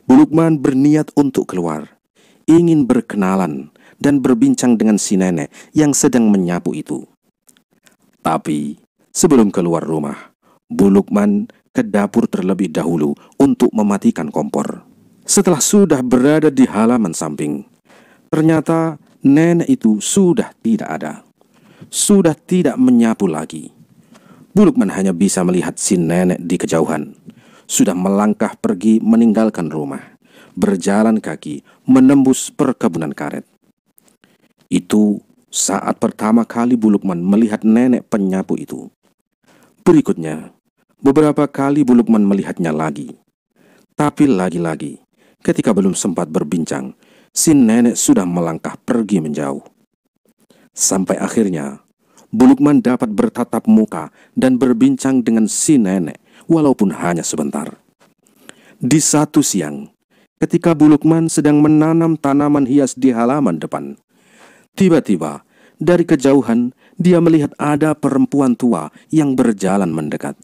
Bu Lukman berniat untuk keluar, ingin berkenalan dan berbincang dengan si nenek yang sedang menyapu itu. Tapi sebelum keluar rumah, Bu Lukman ke dapur terlebih dahulu untuk mematikan kompor. Setelah sudah berada di halaman samping, ternyata nenek itu sudah tidak ada. Sudah tidak menyapu lagi. Bu Lukman hanya bisa melihat si nenek di kejauhan. Sudah melangkah pergi meninggalkan rumah, berjalan kaki menembus perkebunan karet. Itu saat pertama kali Bu Lukman melihat nenek penyapu itu. Berikutnya, beberapa kali Bu Lukman melihatnya lagi. Tapi lagi-lagi, ketika belum sempat berbincang, si nenek sudah melangkah pergi menjauh. Sampai akhirnya, Bu Lukman dapat bertatap muka dan berbincang dengan si nenek, walaupun hanya sebentar. Di satu siang, ketika Bu Lukman sedang menanam tanaman hias di halaman depan, tiba-tiba dari kejauhan dia melihat ada perempuan tua yang berjalan mendekat.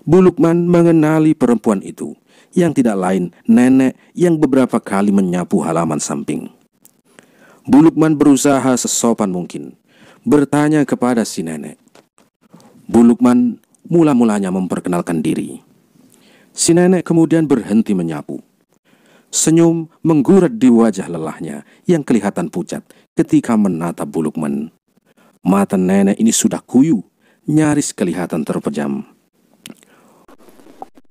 Bu Lukman mengenali perempuan itu, yang tidak lain nenek yang beberapa kali menyapu halaman samping. Bu Lukman berusaha sesopan mungkin bertanya kepada si nenek. Bu Lukman mula-mulanya memperkenalkan diri. Si nenek kemudian berhenti menyapu. Senyum menggurat di wajah lelahnya yang kelihatan pucat ketika menatap Bu Lukman. Mata nenek ini sudah kuyu, nyaris kelihatan terpejam.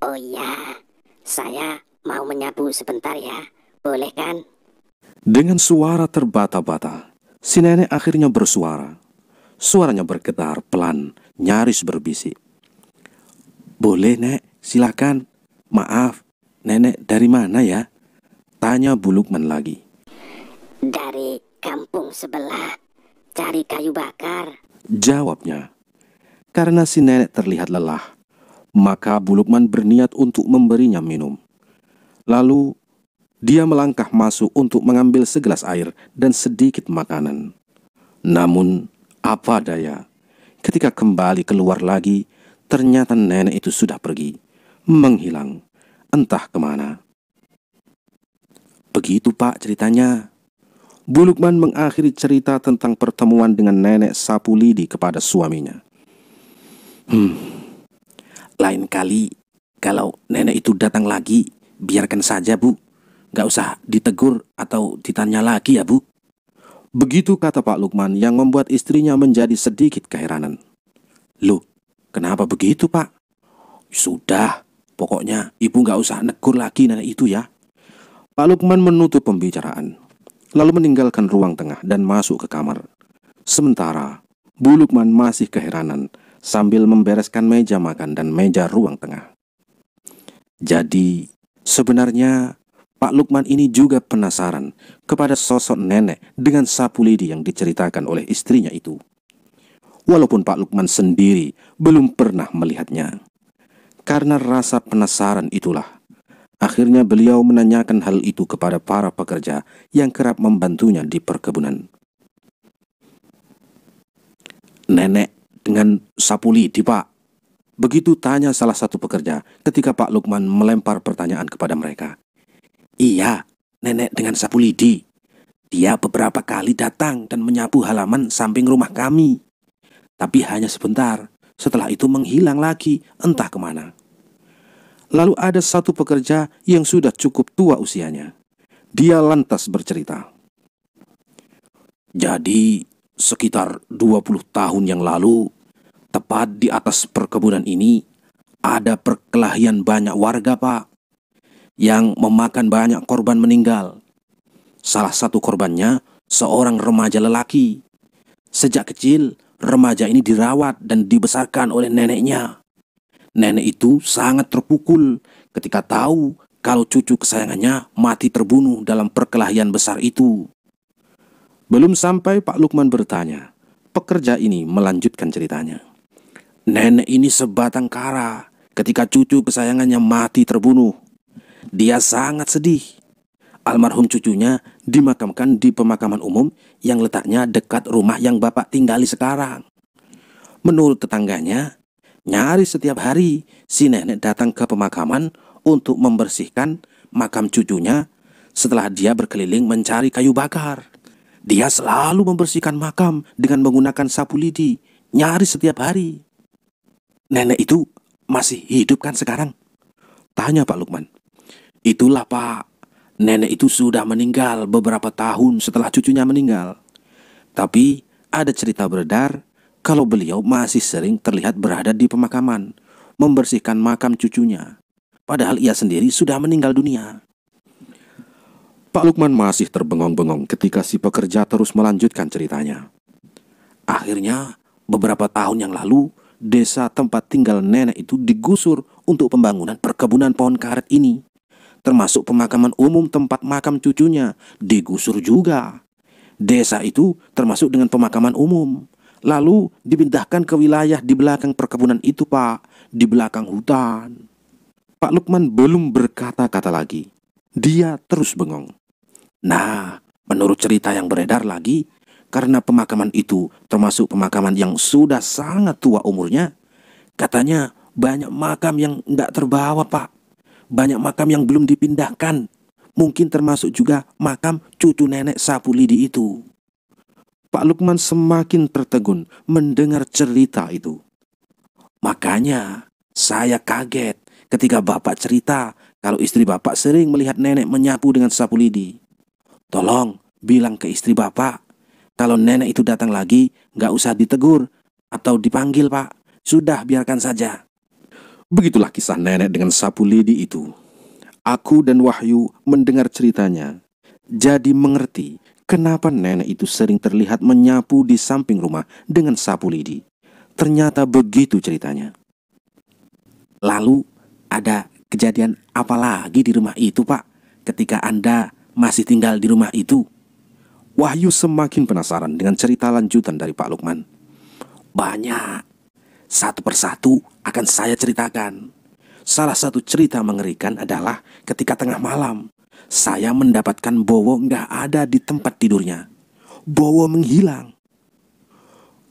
"Oh iya, saya mau menyapu sebentar ya, boleh kan?" Dengan suara terbata-bata, si nenek akhirnya bersuara. Suaranya bergetar pelan, nyaris berbisik. "Boleh, Nek, silakan. Maaf, nenek dari mana ya?" tanya Bu Lukman lagi. "Dari kampung sebelah, cari kayu bakar." Jawabnya. Karena si nenek terlihat lelah, maka Bu Lukman berniat untuk memberinya minum. Lalu, dia melangkah masuk untuk mengambil segelas air dan sedikit makanan. Namun, apa daya, ketika kembali keluar lagi, ternyata nenek itu sudah pergi, menghilang, entah kemana. Begitu Pak ceritanya. Bu Lukman mengakhiri cerita tentang pertemuan dengan nenek sapu lidi kepada suaminya. Lain kali kalau nenek itu datang lagi, biarkan saja, Bu. Gak usah ditegur atau ditanya lagi ya, Bu. Begitu kata Pak Lukman yang membuat istrinya menjadi sedikit keheranan. Loh, kenapa begitu, Pak? Sudah, pokoknya Ibu gak usah negur lagi nenek itu ya. Pak Lukman menutup pembicaraan, lalu meninggalkan ruang tengah dan masuk ke kamar. Sementara Bu Lukman masih keheranan sambil membereskan meja makan dan meja ruang tengah. Jadi, sebenarnya Pak Lukman ini juga penasaran kepada sosok nenek dengan sapu lidi yang diceritakan oleh istrinya itu. Walaupun Pak Lukman sendiri belum pernah melihatnya. Karena rasa penasaran itulah, akhirnya beliau menanyakan hal itu kepada para pekerja yang kerap membantunya di perkebunan. Nenek dengan sapu lidi, Pak? Begitu tanya salah satu pekerja ketika Pak Lukman melempar pertanyaan kepada mereka. Iya, nenek dengan sapu lidi. Dia beberapa kali datang dan menyapu halaman samping rumah kami. Tapi hanya sebentar, setelah itu menghilang lagi, entah kemana. Lalu ada satu pekerja yang sudah cukup tua usianya. Dia lantas bercerita. Jadi, sekitar 20 tahun yang lalu, tepat di atas perkebunan ini, ada perkelahian banyak warga, Pak, yang memakan banyak korban meninggal. Salah satu korbannya seorang remaja lelaki. Sejak kecil, remaja ini dirawat dan dibesarkan oleh neneknya. Nenek itu sangat terpukul ketika tahu kalau cucu kesayangannya mati terbunuh dalam perkelahian besar itu. Belum sampai Pak Lukman bertanya, pekerja ini melanjutkan ceritanya. Nenek ini sebatang kara ketika cucu kesayangannya mati terbunuh. Dia sangat sedih. Almarhum cucunya dimakamkan di pemakaman umum yang letaknya dekat rumah yang Bapak tinggali sekarang. Menurut tetangganya, nyaris setiap hari si nenek datang ke pemakaman untuk membersihkan makam cucunya setelah dia berkeliling mencari kayu bakar. Dia selalu membersihkan makam dengan menggunakan sapu lidi, nyaris setiap hari. Nenek itu masih hidup kan sekarang? Tanya Pak Lukman. Itulah, Pak. Nenek itu sudah meninggal beberapa tahun setelah cucunya meninggal. Tapi ada cerita beredar kalau beliau masih sering terlihat berada di pemakaman, membersihkan makam cucunya. Padahal ia sendiri sudah meninggal dunia. Pak Lukman masih terbengong-bengong ketika si pekerja terus melanjutkan ceritanya. Akhirnya, beberapa tahun yang lalu, desa tempat tinggal nenek itu digusur untuk pembangunan perkebunan pohon karet ini. Termasuk pemakaman umum tempat makam cucunya digusur juga. Desa itu termasuk dengan pemakaman umum. Lalu dipindahkan ke wilayah di belakang perkebunan itu, Pak. Di belakang hutan. Pak Lukman belum berkata-kata lagi. Dia terus bengong. Nah, menurut cerita yang beredar lagi, karena pemakaman itu termasuk pemakaman yang sudah sangat tua umurnya, katanya banyak makam yang nggak terbawa, Pak. Banyak makam yang belum dipindahkan. Mungkin termasuk juga makam cucu nenek sapu lidi itu. Pak Lukman semakin tertegun mendengar cerita itu. Makanya saya kaget ketika Bapak cerita kalau istri Bapak sering melihat nenek menyapu dengan sapu lidi. Tolong bilang ke istri Bapak, kalau nenek itu datang lagi, gak usah ditegur atau dipanggil, Pak. Sudah, biarkan saja. Begitulah kisah nenek dengan sapu lidi itu. Aku dan Wahyu mendengar ceritanya, jadi mengerti kenapa nenek itu sering terlihat menyapu di samping rumah dengan sapu lidi. Ternyata begitu ceritanya. Lalu ada kejadian apa lagi di rumah itu, Pak, ketika Anda masih tinggal di rumah itu? Wahyu semakin penasaran dengan cerita lanjutan dari Pak Lukman. Banyak. Satu persatu akan saya ceritakan. Salah satu cerita mengerikan adalah ketika tengah malam saya mendapatkan Bowo nggak ada di tempat tidurnya. Bowo menghilang.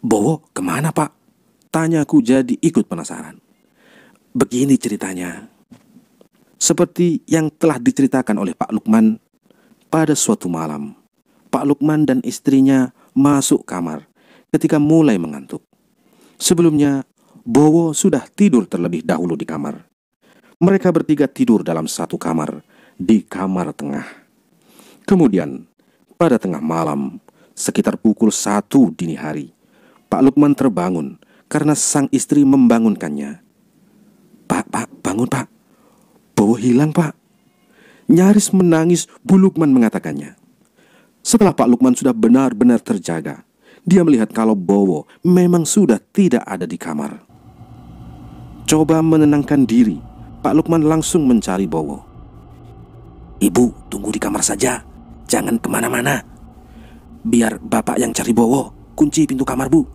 Bowo kemana, Pak? Tanyaku jadi ikut penasaran. Begini ceritanya. Seperti yang telah diceritakan oleh Pak Lukman, pada suatu malam, Pak Lukman dan istrinya masuk kamar ketika mulai mengantuk. Sebelumnya, Bowo sudah tidur terlebih dahulu di kamar. Mereka bertiga tidur dalam satu kamar, di kamar tengah. Kemudian, pada tengah malam, sekitar pukul 1 dini hari, Pak Lukman terbangun karena sang istri membangunkannya. Pak, bangun Pak. Bowo hilang Pak. Nyaris menangis, Bu Lukman mengatakannya. Setelah Pak Lukman sudah benar-benar terjaga, dia melihat kalau Bowo memang sudah tidak ada di kamar. Coba menenangkan diri, Pak Lukman langsung mencari Bowo. Ibu tunggu di kamar saja, jangan kemana-mana. Biar bapak yang cari Bowo, kunci pintu kamar Bu.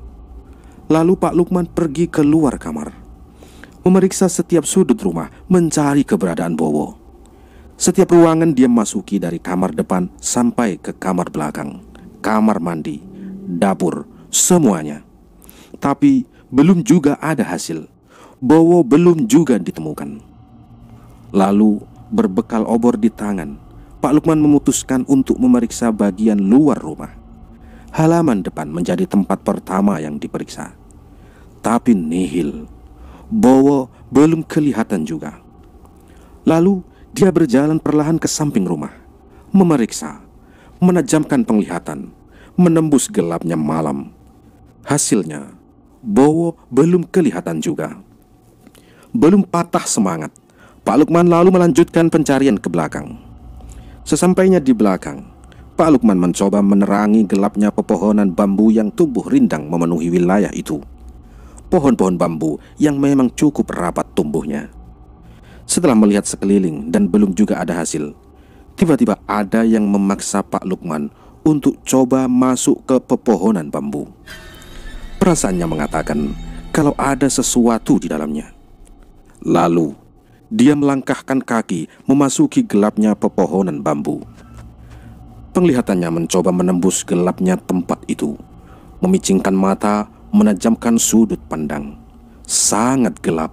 Lalu Pak Lukman pergi keluar kamar, memeriksa setiap sudut rumah, mencari keberadaan Bowo. Setiap ruangan dia masuki dari kamar depan sampai ke kamar belakang, kamar mandi, dapur, semuanya. Tapi belum juga ada hasil. Bowo belum juga ditemukan. Lalu berbekal obor di tangan, Pak Lukman memutuskan untuk memeriksa bagian luar rumah. Halaman depan menjadi tempat pertama yang diperiksa. Tapi nihil. Bowo belum kelihatan juga. Lalu dia berjalan perlahan ke samping rumah, memeriksa, menajamkan penglihatan, menembus gelapnya malam. Hasilnya, Bowo belum kelihatan juga. Belum patah semangat, Pak Lukman lalu melanjutkan pencarian ke belakang. Sesampainya di belakang, Pak Lukman mencoba menerangi gelapnya pepohonan bambu yang tumbuh rindang memenuhi wilayah itu. Pohon-pohon bambu yang memang cukup rapat tumbuhnya. Setelah melihat sekeliling dan belum juga ada hasil, tiba-tiba ada yang memaksa Pak Lukman untuk coba masuk ke pepohonan bambu. Perasaannya mengatakan kalau ada sesuatu di dalamnya. Lalu, dia melangkahkan kaki memasuki gelapnya pepohonan bambu. Penglihatannya mencoba menembus gelapnya tempat itu, memicingkan mata, menajamkan sudut pandang. Sangat gelap.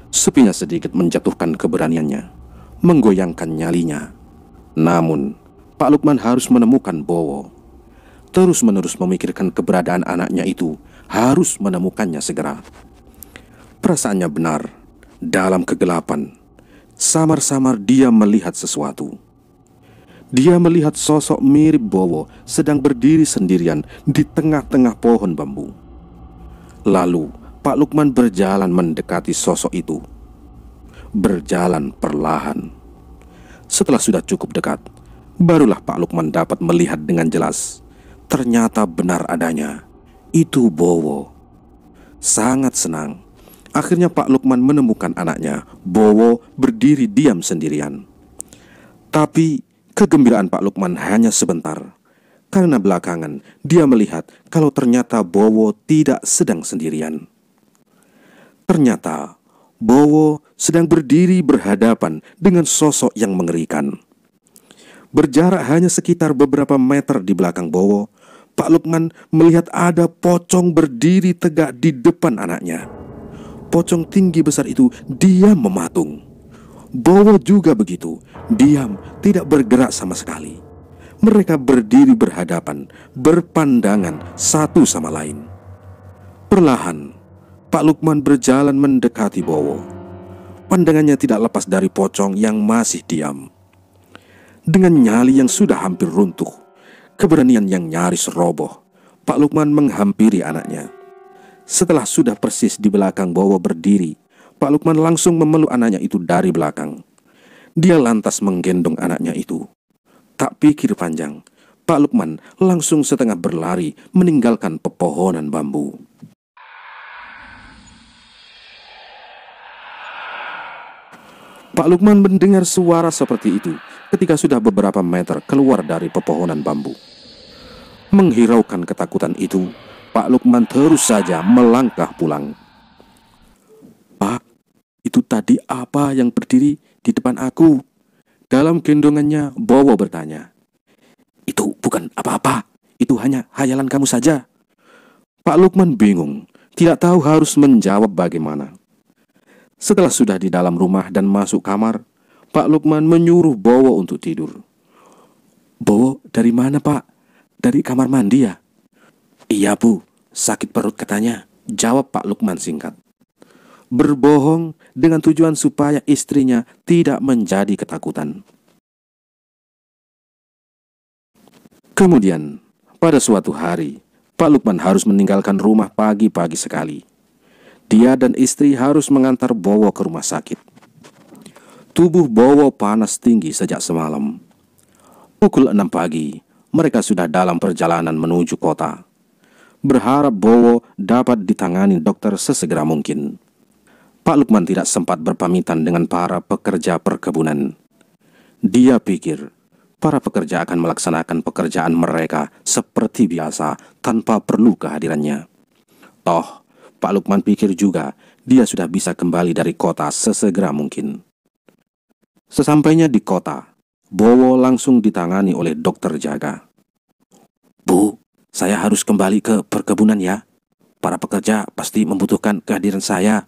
Sepinya sedikit menjatuhkan keberaniannya, menggoyangkan nyalinya. Namun, Pak Lukman harus menemukan Bowo. Terus-menerus memikirkan keberadaan anaknya itu, harus menemukannya segera. Perasaannya benar. Dalam kegelapan, samar-samar dia melihat sesuatu. Dia melihat sosok mirip Bowo sedang berdiri sendirian di tengah-tengah pohon bambu. Lalu Pak Lukman berjalan mendekati sosok itu. Berjalan perlahan. Setelah sudah cukup dekat, barulah Pak Lukman dapat melihat dengan jelas. Ternyata benar adanya. Itu Bowo. Sangat senang. Akhirnya Pak Lukman menemukan anaknya. Bowo berdiri diam sendirian. Tapi kegembiraan Pak Lukman hanya sebentar. Karena belakangan dia melihat kalau ternyata Bowo tidak sedang sendirian. Ternyata Bowo sedang berdiri berhadapan dengan sosok yang mengerikan. Berjarak hanya sekitar beberapa meter di belakang Bowo, Pak Lukman melihat ada pocong berdiri tegak di depan anaknya. Pocong tinggi besar itu diam mematung. Bowo juga begitu, diam, tidak bergerak sama sekali. Mereka berdiri berhadapan, berpandangan satu sama lain. Perlahan, Pak Lukman berjalan mendekati Bowo. Pandangannya tidak lepas dari pocong yang masih diam. Dengan nyali yang sudah hampir runtuh, keberanian yang nyaris roboh, Pak Lukman menghampiri anaknya. Setelah sudah persis di belakang Bowo berdiri, Pak Lukman langsung memeluk anaknya itu dari belakang. Dia lantas menggendong anaknya itu. Tak pikir panjang, Pak Lukman langsung setengah berlari meninggalkan pepohonan bambu. Pak Lukman mendengar suara seperti itu ketika sudah beberapa meter keluar dari pepohonan bambu. Menghiraukan ketakutan itu, Pak Lukman terus saja melangkah pulang. Pak, itu tadi apa yang berdiri di depan aku? Dalam gendongannya, Bowo bertanya. Itu bukan apa-apa, itu hanya hayalan kamu saja. Pak Lukman bingung, tidak tahu harus menjawab bagaimana. Setelah sudah di dalam rumah dan masuk kamar, Pak Lukman menyuruh Bowo untuk tidur. Bowo, dari mana Pak? dari kamar mandi ya? Iya Bu, sakit perut katanya, jawab Pak Lukman singkat. Berbohong dengan tujuan supaya istrinya tidak menjadi ketakutan. Kemudian, pada suatu hari, Pak Lukman harus meninggalkan rumah pagi-pagi sekali. Dia dan istri harus mengantar Bowo ke rumah sakit. Tubuh Bowo panas tinggi sejak semalam. Pukul 6 pagi, mereka sudah dalam perjalanan menuju kota. Berharap Bowo dapat ditangani dokter sesegera mungkin. Pak Lukman tidak sempat berpamitan dengan para pekerja perkebunan. Dia pikir para pekerja akan melaksanakan pekerjaan mereka seperti biasa tanpa perlu kehadirannya. Toh, Pak Lukman pikir juga dia sudah bisa kembali dari kota sesegera mungkin. Sesampainya di kota, Bowo langsung ditangani oleh dokter jaga. Bu, saya harus kembali ke perkebunan ya. Para pekerja pasti membutuhkan kehadiran saya.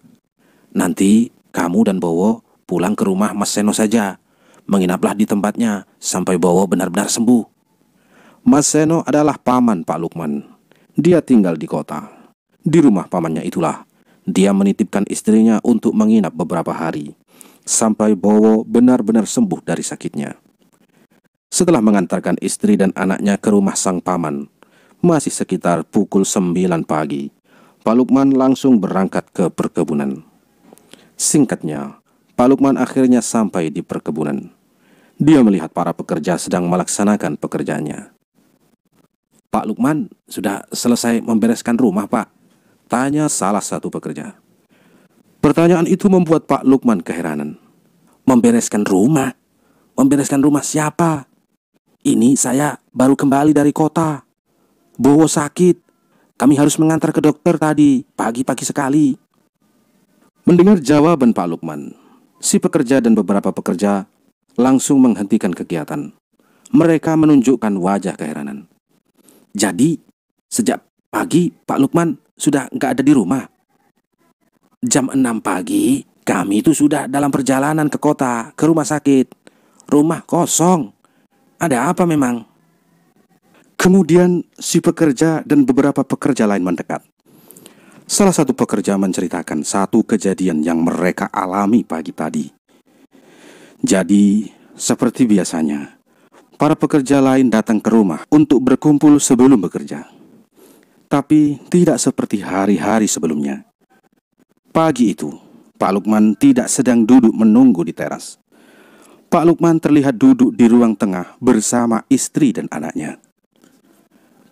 Nanti kamu dan Bowo pulang ke rumah Mas Seno saja. Menginaplah di tempatnya sampai Bowo benar-benar sembuh. Mas Seno adalah paman Pak Lukman. Dia tinggal di kota. Di rumah pamannya itulah dia menitipkan istrinya untuk menginap beberapa hari sampai Bowo benar-benar sembuh dari sakitnya. Setelah mengantarkan istri dan anaknya ke rumah sang paman, masih sekitar pukul 9 pagi, Pak Lukman langsung berangkat ke perkebunan. Singkatnya, Pak Lukman akhirnya sampai di perkebunan. Dia melihat para pekerja sedang melaksanakan pekerjaannya. Pak Lukman sudah selesai membereskan rumah, Pak? Tanya salah satu pekerja. Pertanyaan itu membuat Pak Lukman keheranan. Membereskan rumah? Membereskan rumah siapa? Ini saya baru kembali dari kota. Bowo sakit. Kami harus mengantar ke dokter tadi, pagi-pagi sekali. Mendengar jawaban Pak Lukman, si pekerja dan beberapa pekerja langsung menghentikan kegiatan. Mereka menunjukkan wajah keheranan. Jadi, sejak pagi Pak Lukman sudah nggak ada di rumah. Jam 6 pagi, kami itu sudah dalam perjalanan ke kota, ke rumah sakit. Rumah kosong. Ada apa memang? Kemudian si pekerja dan beberapa pekerja lain mendekat. Salah satu pekerja menceritakan satu kejadian yang mereka alami pagi tadi. Jadi, seperti biasanya, para pekerja lain datang ke rumah untuk berkumpul sebelum bekerja. Tapi tidak seperti hari-hari sebelumnya. Pagi itu, Pak Lukman tidak sedang duduk menunggu di teras. Pak Lukman terlihat duduk di ruang tengah bersama istri dan anaknya.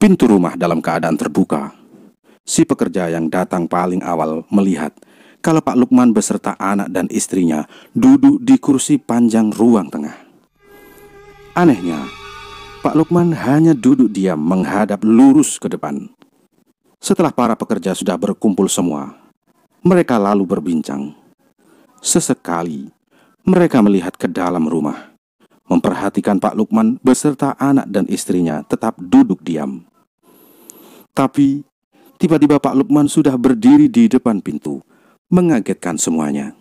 Pintu rumah dalam keadaan terbuka. Si pekerja yang datang paling awal melihat kalau Pak Lukman beserta anak dan istrinya duduk di kursi panjang ruang tengah. Anehnya, Pak Lukman hanya duduk diam menghadap lurus ke depan. Setelah para pekerja sudah berkumpul semua, mereka lalu berbincang. Sesekali, mereka melihat ke dalam rumah, memperhatikan Pak Lukman beserta anak dan istrinya tetap duduk diam. Tapi, tiba-tiba Pak Lukman sudah berdiri di depan pintu, mengagetkan semuanya.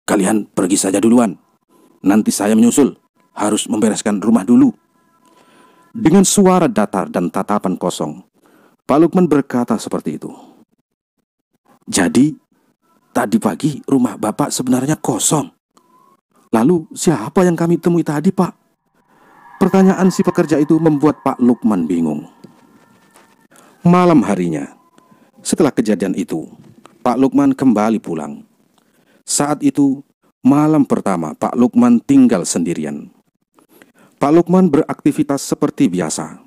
Kalian pergi saja duluan, nanti saya menyusul, harus membereskan rumah dulu. Dengan suara datar dan tatapan kosong, Pak Lukman berkata seperti itu. Jadi, tadi pagi rumah Bapak sebenarnya kosong. Lalu siapa yang kami temui tadi, Pak? Pertanyaan si pekerja itu membuat Pak Lukman bingung. Malam harinya, setelah kejadian itu, Pak Lukman kembali pulang. Saat itu, malam pertama Pak Lukman tinggal sendirian. Pak Lukman beraktivitas seperti biasa,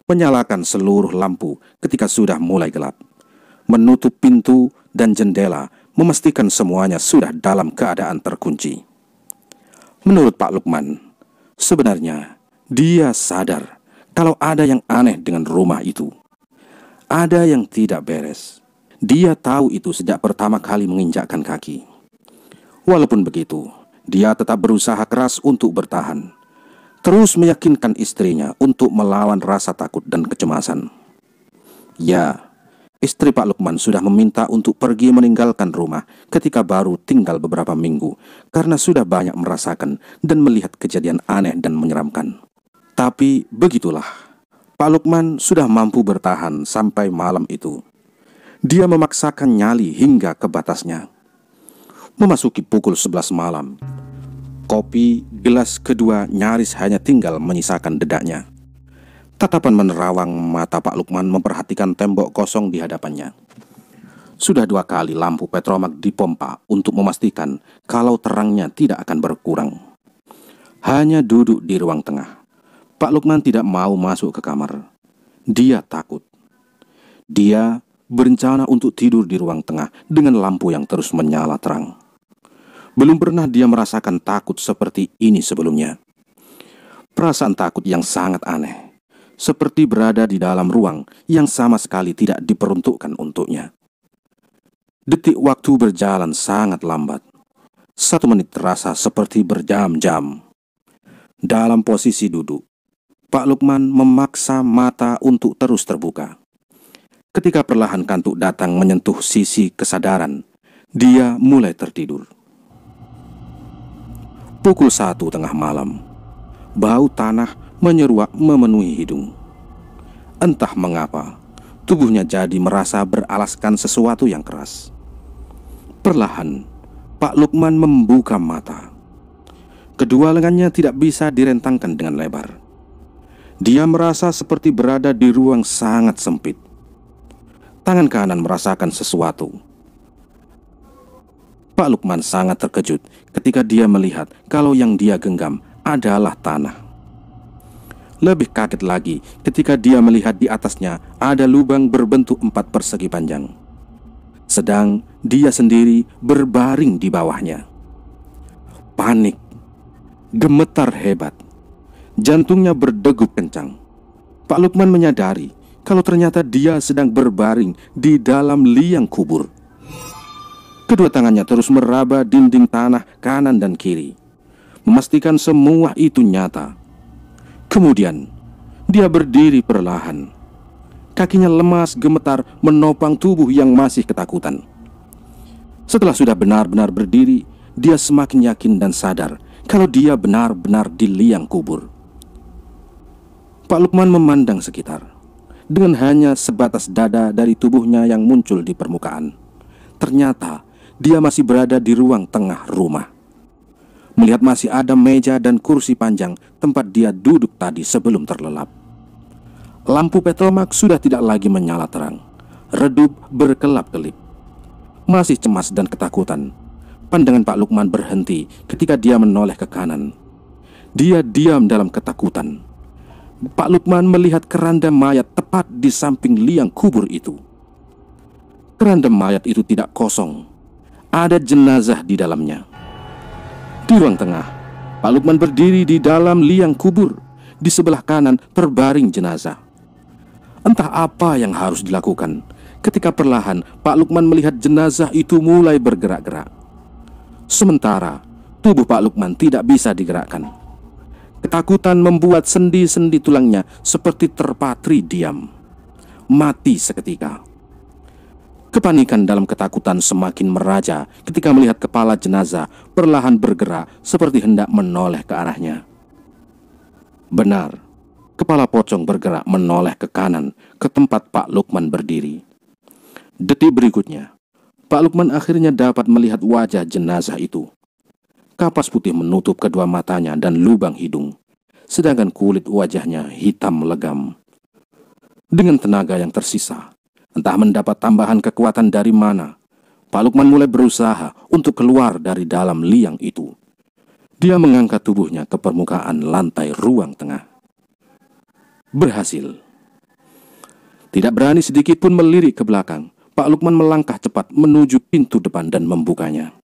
menyalakan seluruh lampu ketika sudah mulai gelap, menutup pintu dan jendela, memastikan semuanya sudah dalam keadaan terkunci. Menurut Pak Lukman, sebenarnya dia sadar kalau ada yang aneh dengan rumah itu. Ada yang tidak beres. Dia tahu itu sejak pertama kali menginjakkan kaki. Walaupun begitu, dia tetap berusaha keras untuk bertahan, terus meyakinkan istrinya untuk melawan rasa takut dan kecemasan. Ya, istri Pak Lukman sudah meminta untuk pergi meninggalkan rumah ketika baru tinggal beberapa minggu karena sudah banyak merasakan dan melihat kejadian aneh dan menyeramkan. Tapi begitulah, Pak Lukman sudah mampu bertahan sampai malam itu. Dia memaksakan nyali hingga ke batasnya. Memasuki pukul 11 malam, kopi gelas kedua nyaris hanya tinggal menyisakan dedaknya. Tatapan menerawang mata Pak Lukman memperhatikan tembok kosong di hadapannya. Sudah 2 kali lampu petromak dipompa untuk memastikan kalau terangnya tidak akan berkurang. Hanya duduk di ruang tengah. Pak Lukman tidak mau masuk ke kamar. Dia takut. Dia berencana untuk tidur di ruang tengah dengan lampu yang terus menyala terang. Belum pernah dia merasakan takut seperti ini sebelumnya. Perasaan takut yang sangat aneh, seperti berada di dalam ruang yang sama sekali tidak diperuntukkan untuknya. Detik waktu berjalan sangat lambat. 1 menit terasa seperti berjam-jam. Dalam posisi duduk, Pak Lukman memaksa mata untuk terus terbuka. Ketika perlahan kantuk datang menyentuh sisi kesadaran, dia mulai tertidur. Pukul 1 tengah malam, bau tanah menyeruak memenuhi hidung. Entah mengapa, tubuhnya jadi merasa beralaskan sesuatu yang keras. Perlahan, Pak Lukman membuka mata. Kedua lengannya tidak bisa direntangkan dengan lebar. Dia merasa seperti berada di ruang sangat sempit. Tangan kanan merasakan sesuatu. Pak Lukman sangat terkejut ketika dia melihat kalau yang dia genggam adalah tanah. Lebih kaget lagi ketika dia melihat di atasnya ada lubang berbentuk 4 persegi panjang. Sedang dia sendiri berbaring di bawahnya. Panik, gemetar hebat. Jantungnya berdegup kencang. Pak Lukman menyadari kalau ternyata dia sedang berbaring di dalam liang kubur. Kedua tangannya terus meraba dinding tanah kanan dan kiri, memastikan semua itu nyata. Kemudian, dia berdiri perlahan. Kakinya lemas gemetar menopang tubuh yang masih ketakutan. Setelah sudah benar-benar berdiri, dia semakin yakin dan sadar kalau dia benar-benar di liang kubur. Pak Lukman memandang sekitar. Dengan hanya sebatas dada dari tubuhnya yang muncul di permukaan, ternyata dia masih berada di ruang tengah rumah. Melihat masih ada meja dan kursi panjang tempat dia duduk tadi sebelum terlelap. Lampu petromak sudah tidak lagi menyala terang, redup berkelap-kelip. Masih cemas dan ketakutan, pandangan Pak Lukman berhenti ketika dia menoleh ke kanan. Dia diam dalam ketakutan. Pak Lukman melihat keranda mayat tepat di samping liang kubur itu. Keranda mayat itu tidak kosong. Ada jenazah di dalamnya. Di ruang tengah, Pak Lukman berdiri di dalam liang kubur. Di sebelah kanan terbaring jenazah. Entah apa yang harus dilakukan ketika perlahan Pak Lukman melihat jenazah itu mulai bergerak-gerak. Sementara tubuh Pak Lukman tidak bisa digerakkan. Ketakutan membuat sendi-sendi tulangnya seperti terpatri diam, mati seketika. Kepanikan dalam ketakutan semakin meraja ketika melihat kepala jenazah perlahan bergerak seperti hendak menoleh ke arahnya. Benar, kepala pocong bergerak menoleh ke kanan ke tempat Pak Lukman berdiri. Detik berikutnya, Pak Lukman akhirnya dapat melihat wajah jenazah itu. Kapas putih menutup kedua matanya dan lubang hidung, sedangkan kulit wajahnya hitam legam. Dengan tenaga yang tersisa, entah mendapat tambahan kekuatan dari mana, Pak Lukman mulai berusaha untuk keluar dari dalam liang itu. Dia mengangkat tubuhnya ke permukaan lantai ruang tengah. Berhasil. Tidak berani sedikit pun melirik ke belakang, Pak Lukman melangkah cepat menuju pintu depan dan membukanya.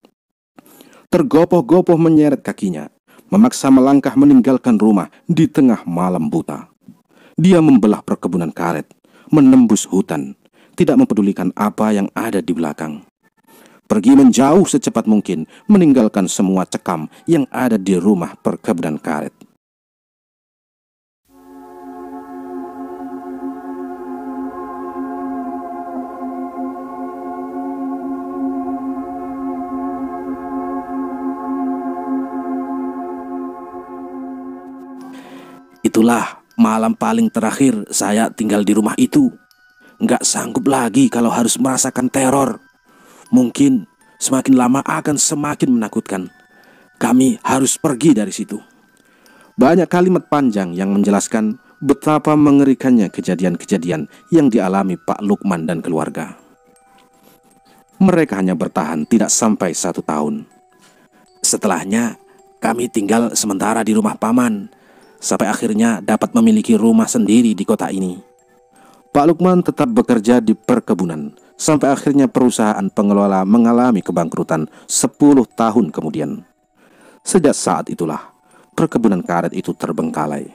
Tergopoh-gopoh menyeret kakinya, memaksa melangkah meninggalkan rumah di tengah malam buta. Dia membelah perkebunan karet, menembus hutan, tidak mempedulikan apa yang ada di belakang. Pergi menjauh secepat mungkin, meninggalkan semua cekam yang ada di rumah perkebunan karet. Itulah Malam paling terakhir saya tinggal di rumah itu. Nggak sanggup lagi kalau harus merasakan teror. Mungkin semakin lama akan semakin menakutkan. Kami harus pergi dari situ. Banyak kalimat panjang yang menjelaskan betapa mengerikannya kejadian-kejadian yang dialami Pak Lukman dan keluarga. Mereka hanya bertahan tidak sampai 1 tahun. Setelahnya, kami tinggal sementara di rumah paman, sampai akhirnya dapat memiliki rumah sendiri di kota ini. Pak Lukman tetap bekerja di perkebunan, sampai akhirnya perusahaan pengelola mengalami kebangkrutan 10 tahun kemudian. Sejak saat itulah, perkebunan karet itu terbengkalai.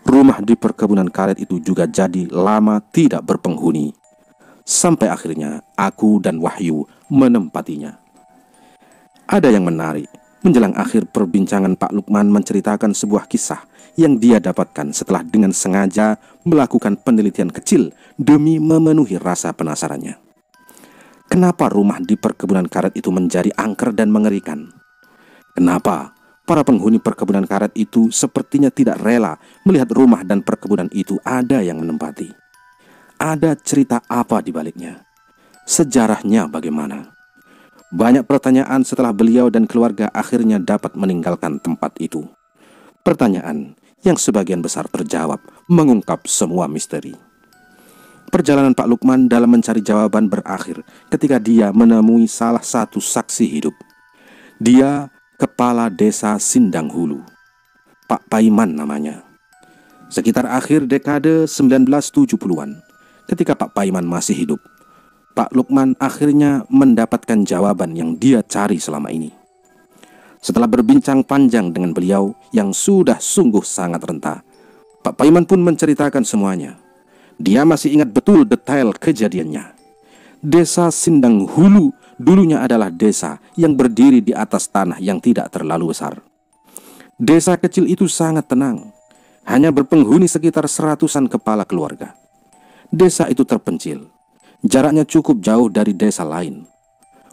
Rumah di perkebunan karet itu juga jadi lama tidak berpenghuni. Sampai akhirnya aku dan Wahyu menempatinya. Ada yang menarik. Menjelang akhir perbincangan, Pak Lukman menceritakan sebuah kisah yang dia dapatkan setelah dengan sengaja melakukan penelitian kecil demi memenuhi rasa penasarannya. Kenapa rumah di perkebunan karet itu menjadi angker dan mengerikan? Kenapa para penghuni perkebunan karet itu sepertinya tidak rela melihat rumah dan perkebunan itu ada yang menempati? Ada cerita apa di baliknya? Sejarahnya bagaimana? Banyak pertanyaan setelah beliau dan keluarga akhirnya dapat meninggalkan tempat itu. Pertanyaan yang sebagian besar terjawab, mengungkap semua misteri. Perjalanan Pak Lukman dalam mencari jawaban berakhir ketika dia menemui salah satu saksi hidup. Dia kepala desa Sindang Hulu, Pak Paiman namanya. Sekitar akhir dekade 1970-an, ketika Pak Paiman masih hidup, Pak Lukman akhirnya mendapatkan jawaban yang dia cari selama ini. Setelah berbincang panjang dengan beliau yang sudah sungguh sangat renta, Pak Paiman pun menceritakan semuanya. Dia masih ingat betul detail kejadiannya. Desa Sindang Hulu dulunya adalah desa yang berdiri di atas tanah yang tidak terlalu besar. Desa kecil itu sangat tenang, hanya berpenghuni sekitar 100-an kepala keluarga. Desa itu terpencil, jaraknya cukup jauh dari desa lain.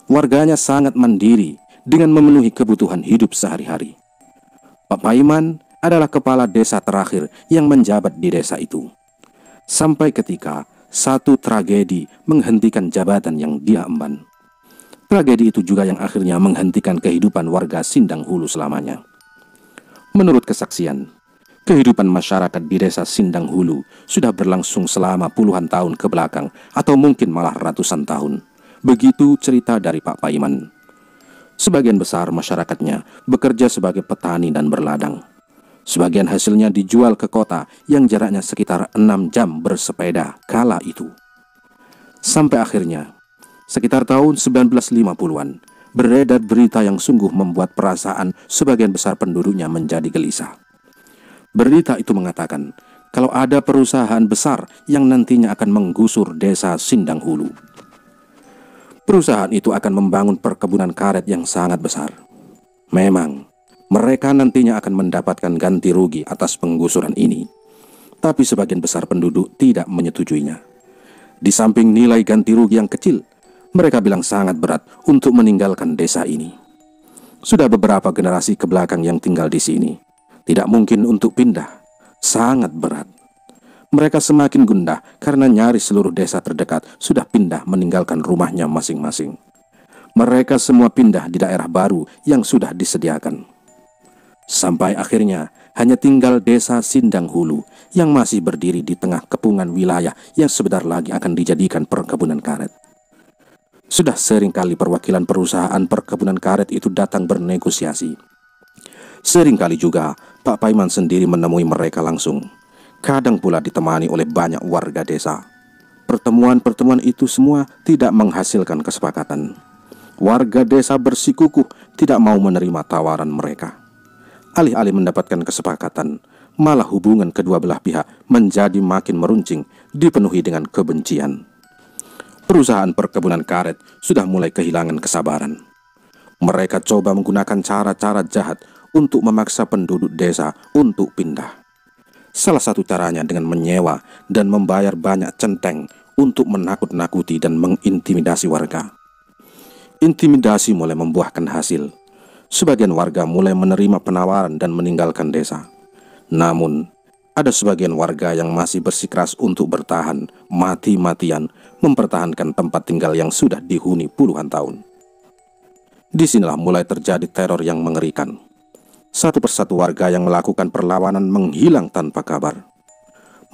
Warganya sangat mandiri dengan memenuhi kebutuhan hidup sehari-hari. Pak Paiman adalah kepala desa terakhir yang menjabat di desa itu. Sampai ketika satu tragedi menghentikan jabatan yang dia emban. Tragedi itu juga yang akhirnya menghentikan kehidupan warga Sindang Hulu selamanya. Menurut kesaksian, kehidupan masyarakat di desa Sindang Hulu sudah berlangsung selama puluhan tahun ke belakang atau mungkin malah ratusan tahun. Begitu cerita dari Pak Paiman. Sebagian besar masyarakatnya bekerja sebagai petani dan berladang. Sebagian hasilnya dijual ke kota yang jaraknya sekitar 6 jam bersepeda kala itu. Sampai akhirnya, sekitar tahun 1950-an, beredar berita yang sungguh membuat perasaan sebagian besar penduduknya menjadi gelisah. Berita itu mengatakan kalau ada perusahaan besar yang nantinya akan menggusur desa Sindang Hulu. Perusahaan itu akan membangun perkebunan karet yang sangat besar. Memang, mereka nantinya akan mendapatkan ganti rugi atas penggusuran ini. Tapi sebagian besar penduduk tidak menyetujuinya. Di samping nilai ganti rugi yang kecil, mereka bilang sangat berat untuk meninggalkan desa ini. Sudah beberapa generasi ke belakang yang tinggal di sini. Tidak mungkin untuk pindah, sangat berat. Mereka semakin gundah karena nyaris seluruh desa terdekat sudah pindah meninggalkan rumahnya masing-masing. Mereka semua pindah di daerah baru yang sudah disediakan. Sampai akhirnya hanya tinggal desa Sindang Hulu yang masih berdiri di tengah kepungan wilayah yang sebentar lagi akan dijadikan perkebunan karet. Sudah sering kali perwakilan perusahaan perkebunan karet itu datang bernegosiasi. Sering kali juga Pak Paiman sendiri menemui mereka langsung. Kadang pula ditemani oleh banyak warga desa. Pertemuan-pertemuan itu semua tidak menghasilkan kesepakatan. Warga desa bersikukuh tidak mau menerima tawaran mereka. Alih-alih mendapatkan kesepakatan, malah hubungan kedua belah pihak menjadi makin meruncing, dipenuhi dengan kebencian. Perusahaan perkebunan karet sudah mulai kehilangan kesabaran. Mereka coba menggunakan cara-cara jahat untuk memaksa penduduk desa untuk pindah. Salah satu caranya dengan menyewa dan membayar banyak centeng untuk menakut-nakuti dan mengintimidasi warga. Intimidasi mulai membuahkan hasil. Sebagian warga mulai menerima penawaran dan meninggalkan desa. Namun, Ada sebagian warga yang masih bersikeras untuk bertahan, mati-matian mempertahankan tempat tinggal yang sudah dihuni puluhan tahun. Disinilah mulai terjadi teror yang mengerikan. Satu persatu warga yang melakukan perlawanan menghilang tanpa kabar.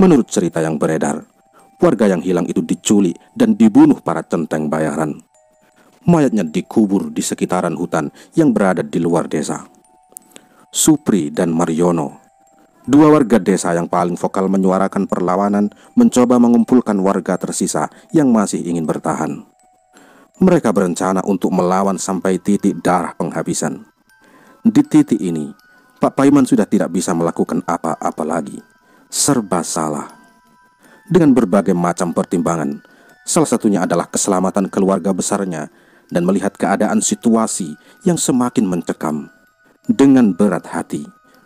Menurut cerita yang beredar, warga yang hilang itu diculik dan dibunuh para centeng bayaran. Mayatnya dikubur di sekitaran hutan yang berada di luar desa. Supri dan Mariono, dua warga desa yang paling vokal menyuarakan perlawanan, mencoba mengumpulkan warga tersisa yang masih ingin bertahan. Mereka berencana untuk melawan sampai titik darah penghabisan. Di titik ini, Pak Paiman sudah tidak bisa melakukan apa-apa lagi. Serba salah. Dengan berbagai macam pertimbangan, salah satunya adalah keselamatan keluarga besarnya dan melihat keadaan situasi yang semakin mencekam. Dengan berat hati,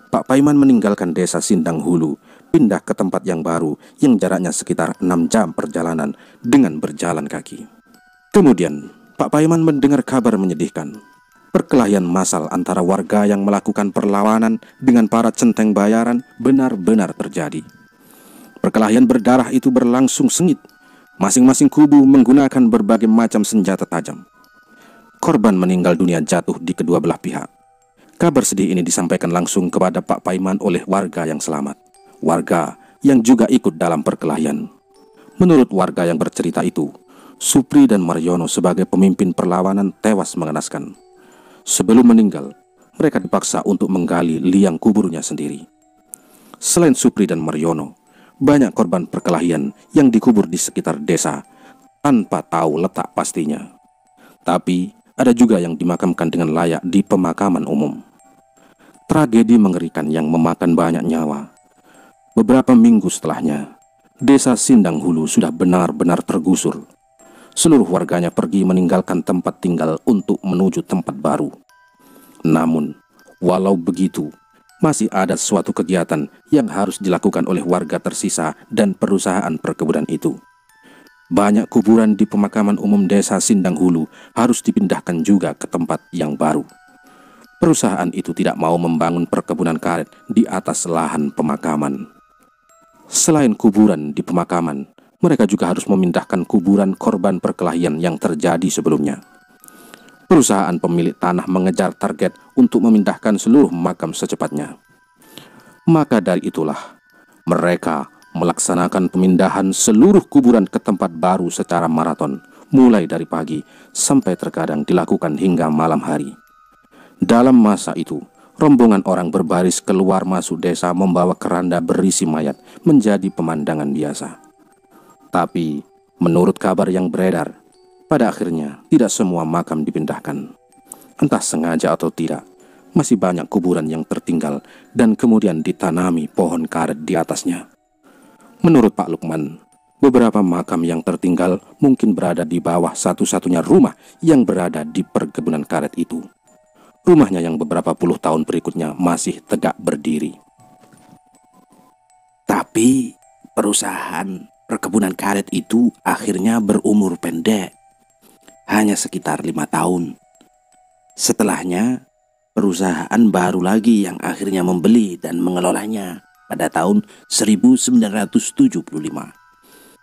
Pak Paiman meninggalkan desa Sindang Hulu, pindah ke tempat yang baru yang jaraknya sekitar 6 jam perjalanan dengan berjalan kaki. Kemudian, Pak Paiman mendengar kabar menyedihkan. Perkelahian massal antara warga yang melakukan perlawanan dengan para centeng bayaran benar-benar terjadi. Perkelahian berdarah itu berlangsung sengit. Masing-masing kubu menggunakan berbagai macam senjata tajam. Korban meninggal dunia jatuh di kedua belah pihak. Kabar sedih ini disampaikan langsung kepada Pak Paiman oleh warga yang selamat. Warga yang juga ikut dalam perkelahian. Menurut warga yang bercerita itu, Supri dan Mariono sebagai pemimpin perlawanan tewas mengenaskan. Sebelum meninggal, mereka dipaksa untuk menggali liang kuburnya sendiri. Selain Supri dan Mariono, banyak korban perkelahian yang dikubur di sekitar desa tanpa tahu letak pastinya. Tapi ada juga yang dimakamkan dengan layak di pemakaman umum. Tragedi mengerikan yang memakan banyak nyawa. Beberapa minggu setelahnya, desa Sindang Hulu sudah benar-benar tergusur. Seluruh warganya pergi meninggalkan tempat tinggal untuk menuju tempat baru. Namun, walau begitu, masih ada suatu kegiatan yang harus dilakukan oleh warga tersisa dan perusahaan perkebunan itu. Banyak kuburan di pemakaman umum desa Sindang Hulu harus dipindahkan juga ke tempat yang baru. Perusahaan itu tidak mau membangun perkebunan karet di atas lahan pemakaman. Selain kuburan di pemakaman, mereka juga harus memindahkan kuburan korban perkelahian yang terjadi sebelumnya. Perusahaan pemilik tanah mengejar target untuk memindahkan seluruh makam secepatnya. Maka dari itulah, mereka melaksanakan pemindahan seluruh kuburan ke tempat baru secara maraton, mulai dari pagi sampai terkadang dilakukan hingga malam hari. Dalam masa itu, rombongan orang berbaris keluar masuk desa membawa keranda berisi mayat menjadi pemandangan biasa. Tapi, menurut kabar yang beredar, pada akhirnya tidak semua makam dipindahkan. Entah sengaja atau tidak, masih banyak kuburan yang tertinggal dan kemudian ditanami pohon karet di atasnya. Menurut Pak Lukman, beberapa makam yang tertinggal mungkin berada di bawah satu-satunya rumah yang berada di perkebunan karet itu. Rumahnya yang beberapa puluh tahun berikutnya masih tegak berdiri. Tapi perusahaan perkebunan karet itu akhirnya berumur pendek, hanya sekitar 5 tahun. Setelahnya, perusahaan baru lagi yang akhirnya membeli dan mengelolanya pada tahun 1975,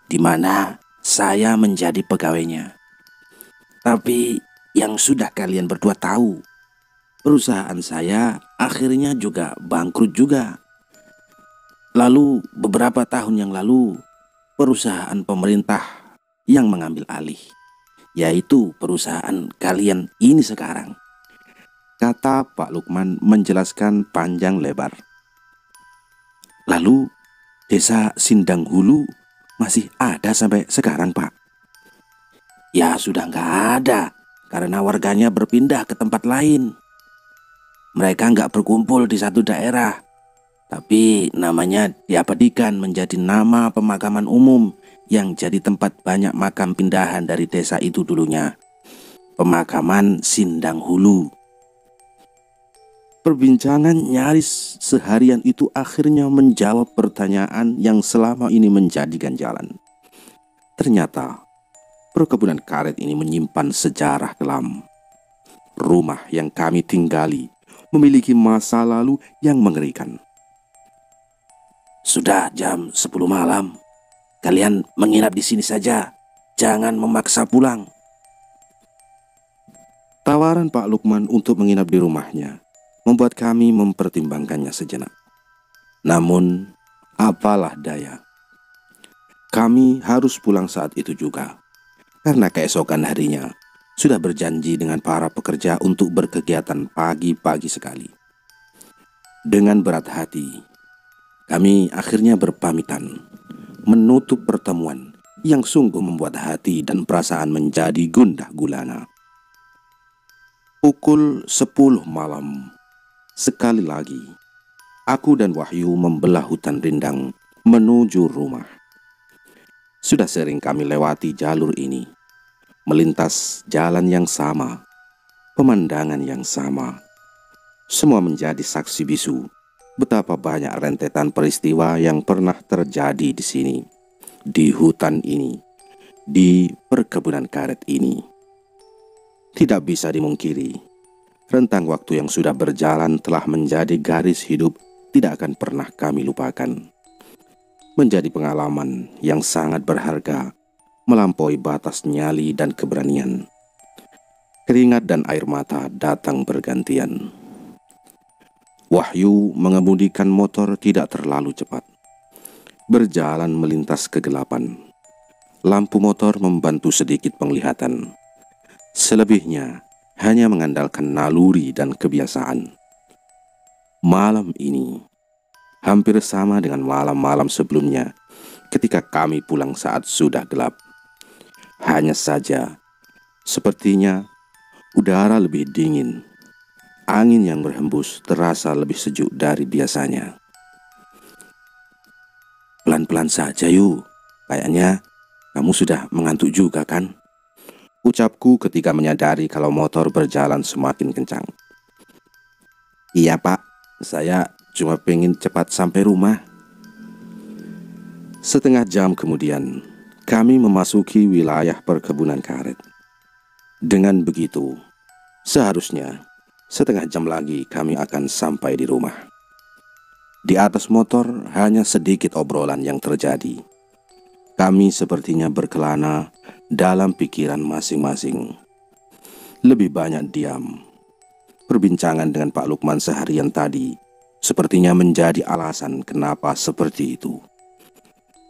di mana saya menjadi pegawainya. Tapi yang sudah kalian berdua tahu, perusahaan saya akhirnya juga bangkrut juga. Lalu beberapa tahun yang lalu, perusahaan pemerintah yang mengambil alih, yaitu perusahaan kalian ini sekarang, kata Pak Lukman menjelaskan panjang lebar. Lalu desa Sindang Hulu masih ada sampai sekarang, Pak? Ya sudah nggak ada, karena warganya berpindah ke tempat lain. Mereka nggak berkumpul di satu daerah, tapi namanya diabadikan menjadi nama pemakaman umum yang jadi tempat banyak makam pindahan dari desa itu dulunya. Pemakaman Sindang Hulu. Perbincangan nyaris seharian itu akhirnya menjawab pertanyaan yang selama ini menjadi ganjalan. Ternyata, perkebunan karet ini menyimpan sejarah kelam. Rumah yang kami tinggali memiliki masa lalu yang mengerikan. Sudah jam 10 malam. Kalian menginap di sini saja. Jangan memaksa pulang. Tawaran Pak Lukman untuk menginap di rumahnya membuat kami mempertimbangkannya sejenak. Namun, apalah daya. Kami harus pulang saat itu juga, karena keesokan harinya sudah berjanji dengan para pekerja untuk berkegiatan pagi-pagi sekali. Dengan berat hati, kami akhirnya berpamitan, menutup pertemuan yang sungguh membuat hati dan perasaan menjadi gundah gulana. Pukul 10 malam, sekali lagi, aku dan Wahyu membelah hutan rindang menuju rumah. Sudah sering kami lewati jalur ini, melintas jalan yang sama, pemandangan yang sama. Semua menjadi saksi bisu betapa banyak rentetan peristiwa yang pernah terjadi di sini, di hutan ini, di perkebunan karet ini. Tidak bisa dimungkiri, rentang waktu yang sudah berjalan telah menjadi garis hidup tidak akan pernah kami lupakan. Menjadi pengalaman yang sangat berharga, melampaui batas nyali dan keberanian. Keringat dan air mata datang bergantian. Wahyu mengemudikan motor tidak terlalu cepat. Berjalan melintas kegelapan. Lampu motor membantu sedikit penglihatan. Selebihnya hanya mengandalkan naluri dan kebiasaan. Malam ini hampir sama dengan malam-malam sebelumnya ketika kami pulang saat sudah gelap. Hanya saja, sepertinya udara lebih dingin. Angin yang berhembus terasa lebih sejuk dari biasanya. Pelan-pelan saja yuk, kayaknya kamu sudah mengantuk juga kan? Ucapku ketika menyadari kalau motor berjalan semakin kencang. Iya Pak, saya cuma pengen cepat sampai rumah. Setengah jam kemudian, kami memasuki wilayah perkebunan karet. Dengan begitu, seharusnya setengah jam lagi kami akan sampai di rumah. Di atas motor hanya sedikit obrolan yang terjadi. Kami sepertinya berkelana dalam pikiran masing-masing. Lebih banyak diam. Perbincangan dengan Pak Lukman seharian tadi sepertinya menjadi alasan kenapa seperti itu.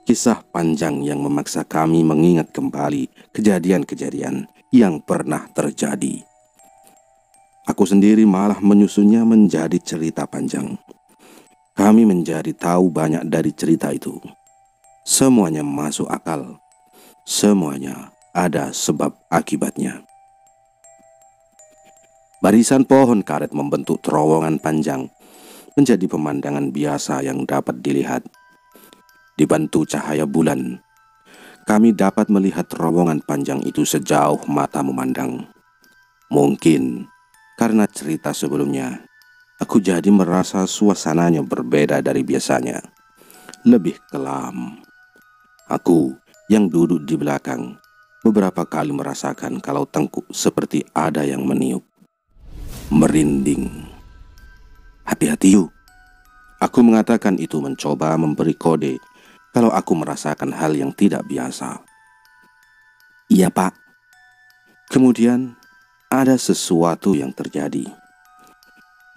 Kisah panjang yang memaksa kami mengingat kembali kejadian-kejadian yang pernah terjadi. Aku sendiri malah menyusunnya menjadi cerita panjang. Kami menjadi tahu banyak dari cerita itu. Semuanya masuk akal. Semuanya ada sebab akibatnya. Barisan pohon karet membentuk terowongan panjang menjadi pemandangan biasa yang dapat dilihat. Dibantu cahaya bulan, kami dapat melihat terowongan panjang itu sejauh mata memandang. Mungkin karena cerita sebelumnya, aku jadi merasa suasananya berbeda dari biasanya. Lebih kelam. Aku yang duduk di belakang beberapa kali merasakan kalau tengkuk seperti ada yang meniup. Merinding. Hati-hati yuk. Aku mengatakan itu mencoba memberi kode kalau aku merasakan hal yang tidak biasa. Iya Pak. Kemudian ada sesuatu yang terjadi.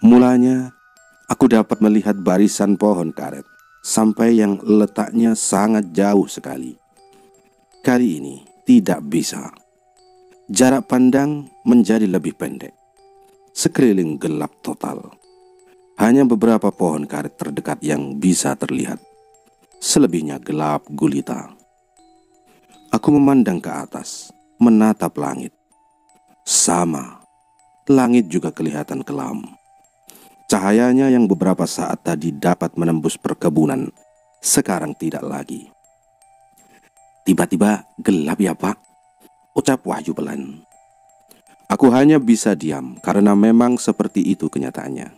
Mulanya, aku dapat melihat barisan pohon karet sampai yang letaknya sangat jauh sekali. Kali ini tidak bisa. Jarak pandang menjadi lebih pendek. Sekeliling gelap total. Hanya beberapa pohon karet terdekat yang bisa terlihat. Selebihnya gelap gulita. Aku memandang ke atas, menatap langit. Sama, langit juga kelihatan kelam. Cahayanya yang beberapa saat tadi dapat menembus perkebunan, sekarang tidak lagi. Tiba-tiba gelap ya Pak, ucap Wahyu pelan. Aku hanya bisa diam karena memang seperti itu kenyataannya.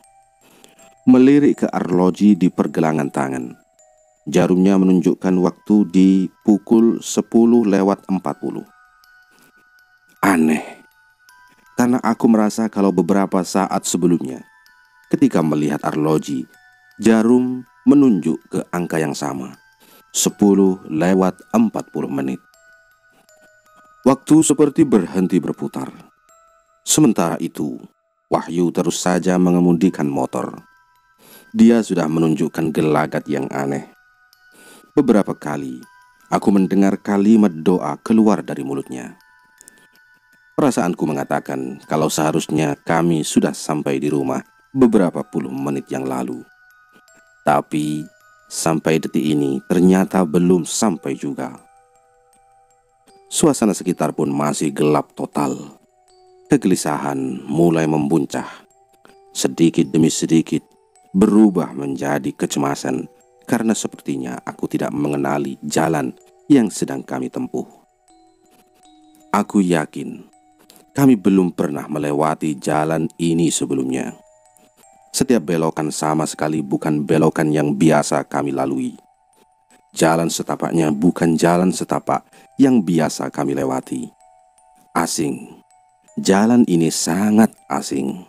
Melirik ke arloji di pergelangan tangan. Jarumnya menunjukkan waktu di pukul 10:40. Aneh. Karena aku merasa kalau beberapa saat sebelumnya, ketika melihat arloji, jarum menunjuk ke angka yang sama, 10:40 menit. Waktu seperti berhenti berputar. Sementara itu, Wahyu terus saja mengemudikan motor. Dia sudah menunjukkan gelagat yang aneh. Beberapa kali, aku mendengar kalimat doa keluar dari mulutnya. Perasaanku mengatakan kalau seharusnya kami sudah sampai di rumah beberapa puluh menit yang lalu. Tapi, sampai detik ini ternyata belum sampai juga. Suasana sekitar pun masih gelap total. Kegelisahan mulai membuncah. Sedikit demi sedikit berubah menjadi kecemasan karena sepertinya aku tidak mengenali jalan yang sedang kami tempuh. Aku yakin kami belum pernah melewati jalan ini sebelumnya. Setiap belokan sama sekali bukan belokan yang biasa kami lalui. Jalan setapaknya bukan jalan setapak yang biasa kami lewati. Asing. Jalan ini sangat asing.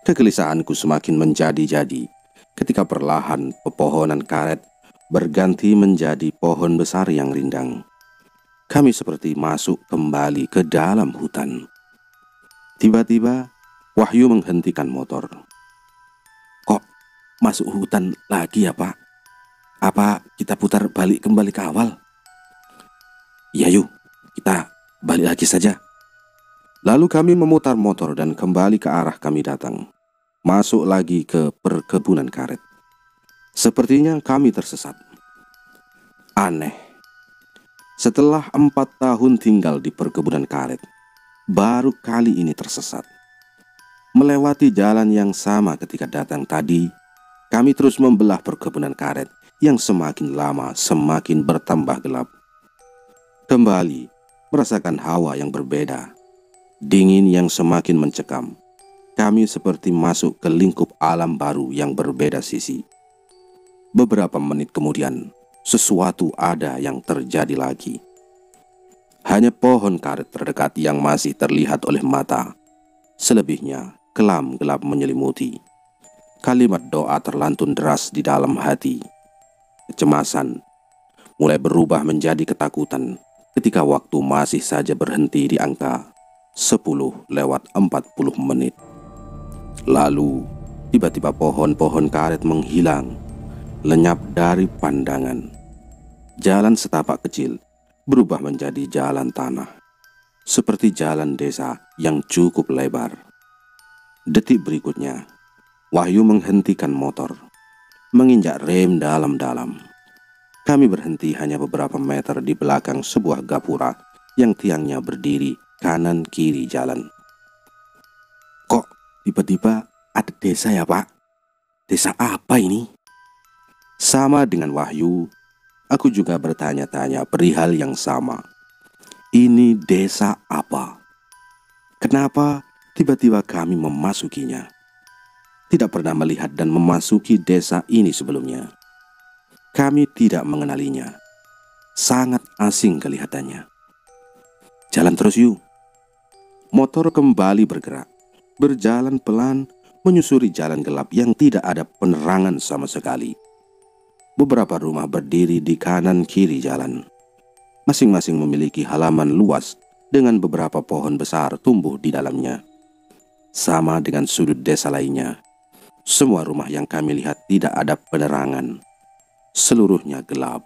Kegelisahanku semakin menjadi-jadi ketika perlahan pepohonan karet berganti menjadi pohon besar yang rindang. Kami seperti masuk kembali ke dalam hutan. Tiba-tiba, Wahyu menghentikan motor. "Kok masuk hutan lagi ya, Pak? Apa kita putar balik kembali ke awal?" "Ya yuk, kita balik lagi saja." Lalu kami memutar motor dan kembali ke arah kami datang. Masuk lagi ke perkebunan karet. Sepertinya kami tersesat. Aneh. Setelah 4 tahun tinggal di perkebunan karet, baru kali ini tersesat. Melewati jalan yang sama ketika datang tadi, kami terus membelah perkebunan karet yang semakin lama semakin bertambah gelap. Kembali merasakan hawa yang berbeda, dingin yang semakin mencekam. Kami seperti masuk ke lingkup alam baru yang berbeda sisi. Beberapa menit kemudian, sesuatu ada yang terjadi lagi. Hanya pohon karet terdekat yang masih terlihat oleh mata. Selebihnya, kelam gelap menyelimuti. Kalimat doa terlantun deras di dalam hati. Kecemasan mulai berubah menjadi ketakutan ketika waktu masih saja berhenti di angka 10:40 menit. Lalu, tiba-tiba pohon-pohon karet menghilang, lenyap dari pandangan. Jalan setapak kecil berubah menjadi jalan tanah, seperti jalan desa yang cukup lebar. Detik berikutnya, Wahyu menghentikan motor, menginjak rem dalam-dalam. Kami berhenti hanya beberapa meter di belakang sebuah gapura yang tiangnya berdiri kanan kiri jalan. "Kok tiba-tiba ada desa ya, Pak? Desa apa ini?" Sama dengan Wahyu, aku juga bertanya-tanya perihal yang sama. Ini desa apa? Kenapa tiba-tiba kami memasukinya? Tidak pernah melihat dan memasuki desa ini sebelumnya. Kami tidak mengenalinya. Sangat asing kelihatannya. "Jalan terus yuk." Motor kembali bergerak, berjalan pelan menyusuri jalan gelap yang tidak ada penerangan sama sekali. Beberapa rumah berdiri di kanan kiri jalan. Masing-masing memiliki halaman luas dengan beberapa pohon besar tumbuh di dalamnya. Sama dengan sudut desa lainnya, semua rumah yang kami lihat tidak ada penerangan. Seluruhnya gelap,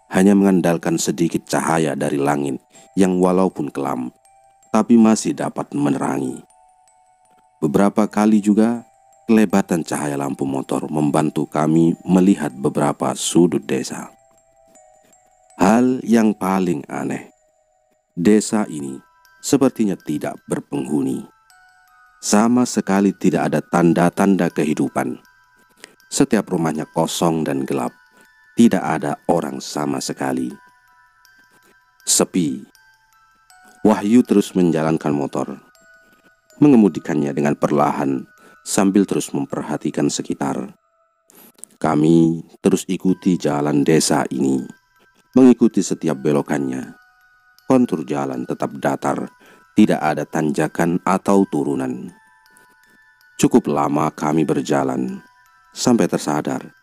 hanya mengandalkan sedikit cahaya dari langit yang walaupun kelam, tapi masih dapat menerangi. Beberapa kali juga kelebatan cahaya lampu motor membantu kami melihat beberapa sudut desa. Hal yang paling aneh, desa ini sepertinya tidak berpenghuni. Sama sekali tidak ada tanda-tanda kehidupan. Setiap rumahnya kosong dan gelap. Tidak ada orang sama sekali. Sepi. Wahyu terus menjalankan motor, mengemudikannya dengan perlahan sambil terus memperhatikan sekitar. Kami terus ikuti jalan desa ini, mengikuti setiap belokannya. Kontur jalan tetap datar, tidak ada tanjakan atau turunan. Cukup lama kami berjalan, sampai tersadar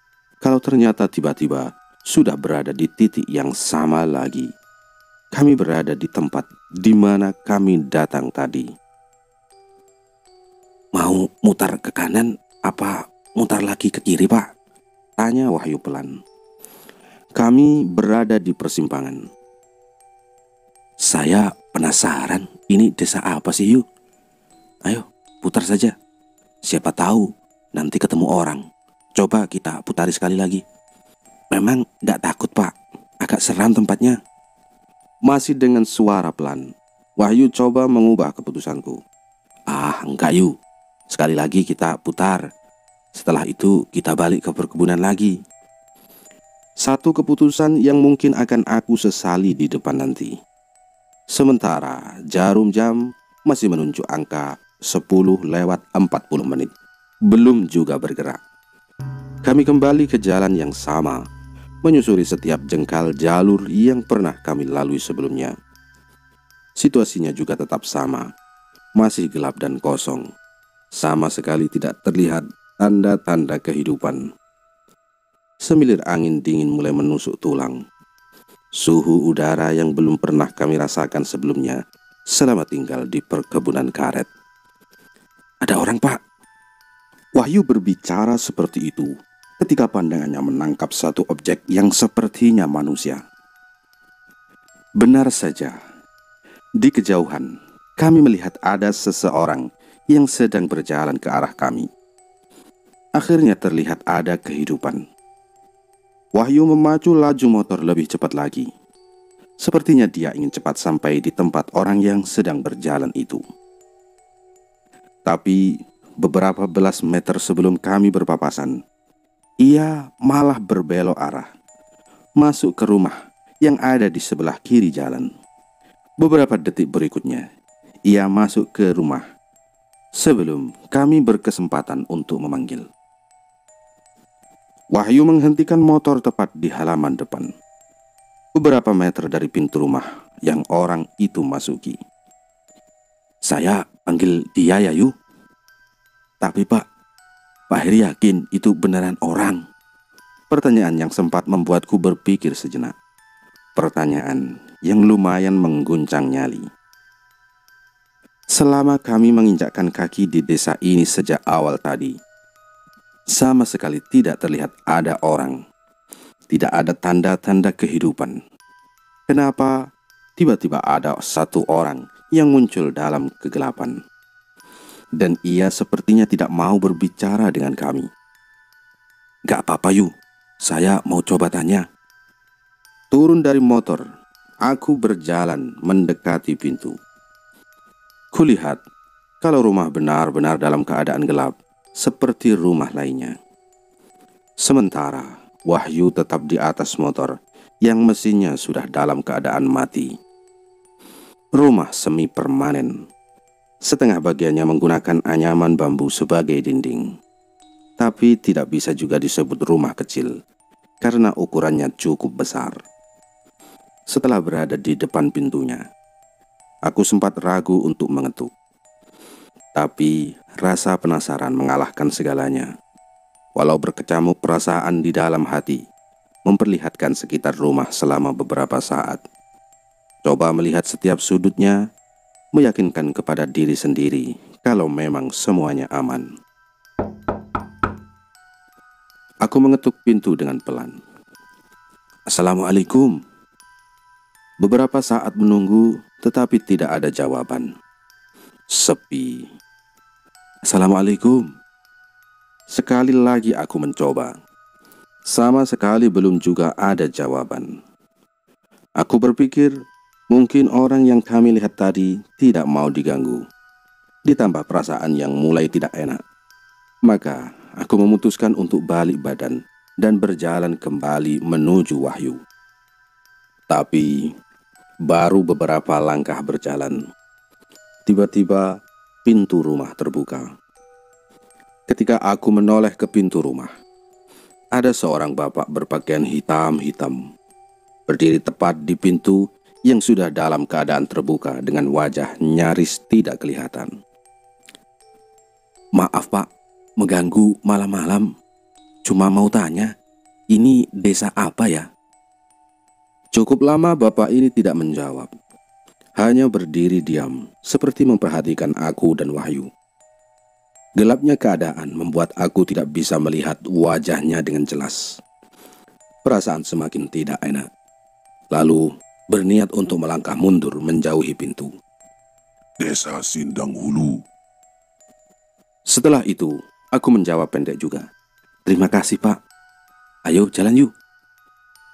kalau ternyata tiba-tiba sudah berada di titik yang sama lagi. Kami berada di tempat di mana kami datang tadi. Mau mutar ke kanan apa mutar lagi ke kiri, Pak? Tanya Wahyu pelan. Kami berada di persimpangan. Saya penasaran, ini desa apa sih, Yu? Ayo, putar saja. Siapa tahu nanti ketemu orang. Coba kita putari sekali lagi. Memang gak takut, Pak? Agak seram tempatnya. Masih dengan suara pelan, Wahyu coba mengubah keputusanku. Enggak, Yu. Sekali lagi kita putar. Setelah itu kita balik ke perkebunan lagi. Satu keputusan yang mungkin akan aku sesali di depan nanti. Sementara jarum jam masih menunjuk angka 10:40 menit. Belum juga bergerak. Kami kembali ke jalan yang sama, menyusuri setiap jengkal jalur yang pernah kami lalui sebelumnya. Situasinya juga tetap sama, masih gelap dan kosong. Sama sekali tidak terlihat tanda-tanda kehidupan. Semilir angin dingin mulai menusuk tulang. Suhu udara yang belum pernah kami rasakan sebelumnya selama tinggal di perkebunan karet. Ada orang, Pak. Wahyu berbicara seperti itu ketika pandangannya menangkap satu objek yang sepertinya manusia. Benar saja, di kejauhan kami melihat ada seseorang yang sedang berjalan ke arah kami. Akhirnya terlihat ada kehidupan. Wahyu memacu laju motor lebih cepat lagi. Sepertinya dia ingin cepat sampai di tempat orang yang sedang berjalan itu. Tapi beberapa belas meter sebelum kami berpapasan, ia malah berbelok arah, masuk ke rumah yang ada di sebelah kiri jalan. Beberapa detik berikutnya, ia masuk ke rumah sebelum kami berkesempatan untuk memanggil. Wahyu menghentikan motor tepat di halaman depan, beberapa meter dari pintu rumah yang orang itu masuki. Saya panggil dia ya, Yu. Tapi Pak Heri yakin itu beneran orang? Pertanyaan yang sempat membuatku berpikir sejenak. Pertanyaan yang lumayan mengguncang nyali. Selama kami menginjakkan kaki di desa ini sejak awal tadi, sama sekali tidak terlihat ada orang. Tidak ada tanda-tanda kehidupan. Kenapa tiba-tiba ada satu orang yang muncul dalam kegelapan? Dan ia sepertinya tidak mau berbicara dengan kami. Gak apa-apa, Yu. Saya mau coba tanya. Turun dari motor, aku berjalan mendekati pintu. Kulihat kalau rumah benar-benar dalam keadaan gelap, seperti rumah lainnya. Sementara Wahyu tetap di atas motor yang mesinnya sudah dalam keadaan mati. Rumah semi permanen. Setengah bagiannya menggunakan anyaman bambu sebagai dinding. Tapi tidak bisa juga disebut rumah kecil karena ukurannya cukup besar. Setelah berada di depan pintunya, aku sempat ragu untuk mengetuk. Tapi rasa penasaran mengalahkan segalanya. Walau berkecamuk perasaan di dalam hati, memperlihatkan sekitar rumah selama beberapa saat. Coba melihat setiap sudutnya, meyakinkan kepada diri sendiri kalau memang semuanya aman. Aku mengetuk pintu dengan pelan. Assalamualaikum. Beberapa saat menunggu, tetapi tidak ada jawaban. Sepi. Assalamualaikum. Sekali lagi aku mencoba. Sama sekali belum juga ada jawaban. Aku berpikir mungkin orang yang kami lihat tadi tidak mau diganggu. Ditambah perasaan yang mulai tidak enak. Maka aku memutuskan untuk balik badan dan berjalan kembali menuju Wahyu. Tapi baru beberapa langkah berjalan, tiba-tiba pintu rumah terbuka. Ketika aku menoleh ke pintu rumah, ada seorang bapak berpakaian hitam-hitam berdiri tepat di pintu yang sudah dalam keadaan terbuka dengan wajah nyaris tidak kelihatan. Maaf Pak, mengganggu malam-malam. Cuma mau tanya, Ini desa apa ya? Cukup lama bapak ini tidak menjawab. Hanya berdiri diam, seperti memperhatikan aku dan Wahyu. Gelapnya keadaan membuat aku tidak bisa melihat wajahnya dengan jelas. Perasaan semakin tidak enak. Lalu berniat untuk melangkah mundur menjauhi pintu. Desa Sindang Hulu. Setelah itu, aku menjawab pendek juga. Terima kasih, Pak. Ayo jalan yuk.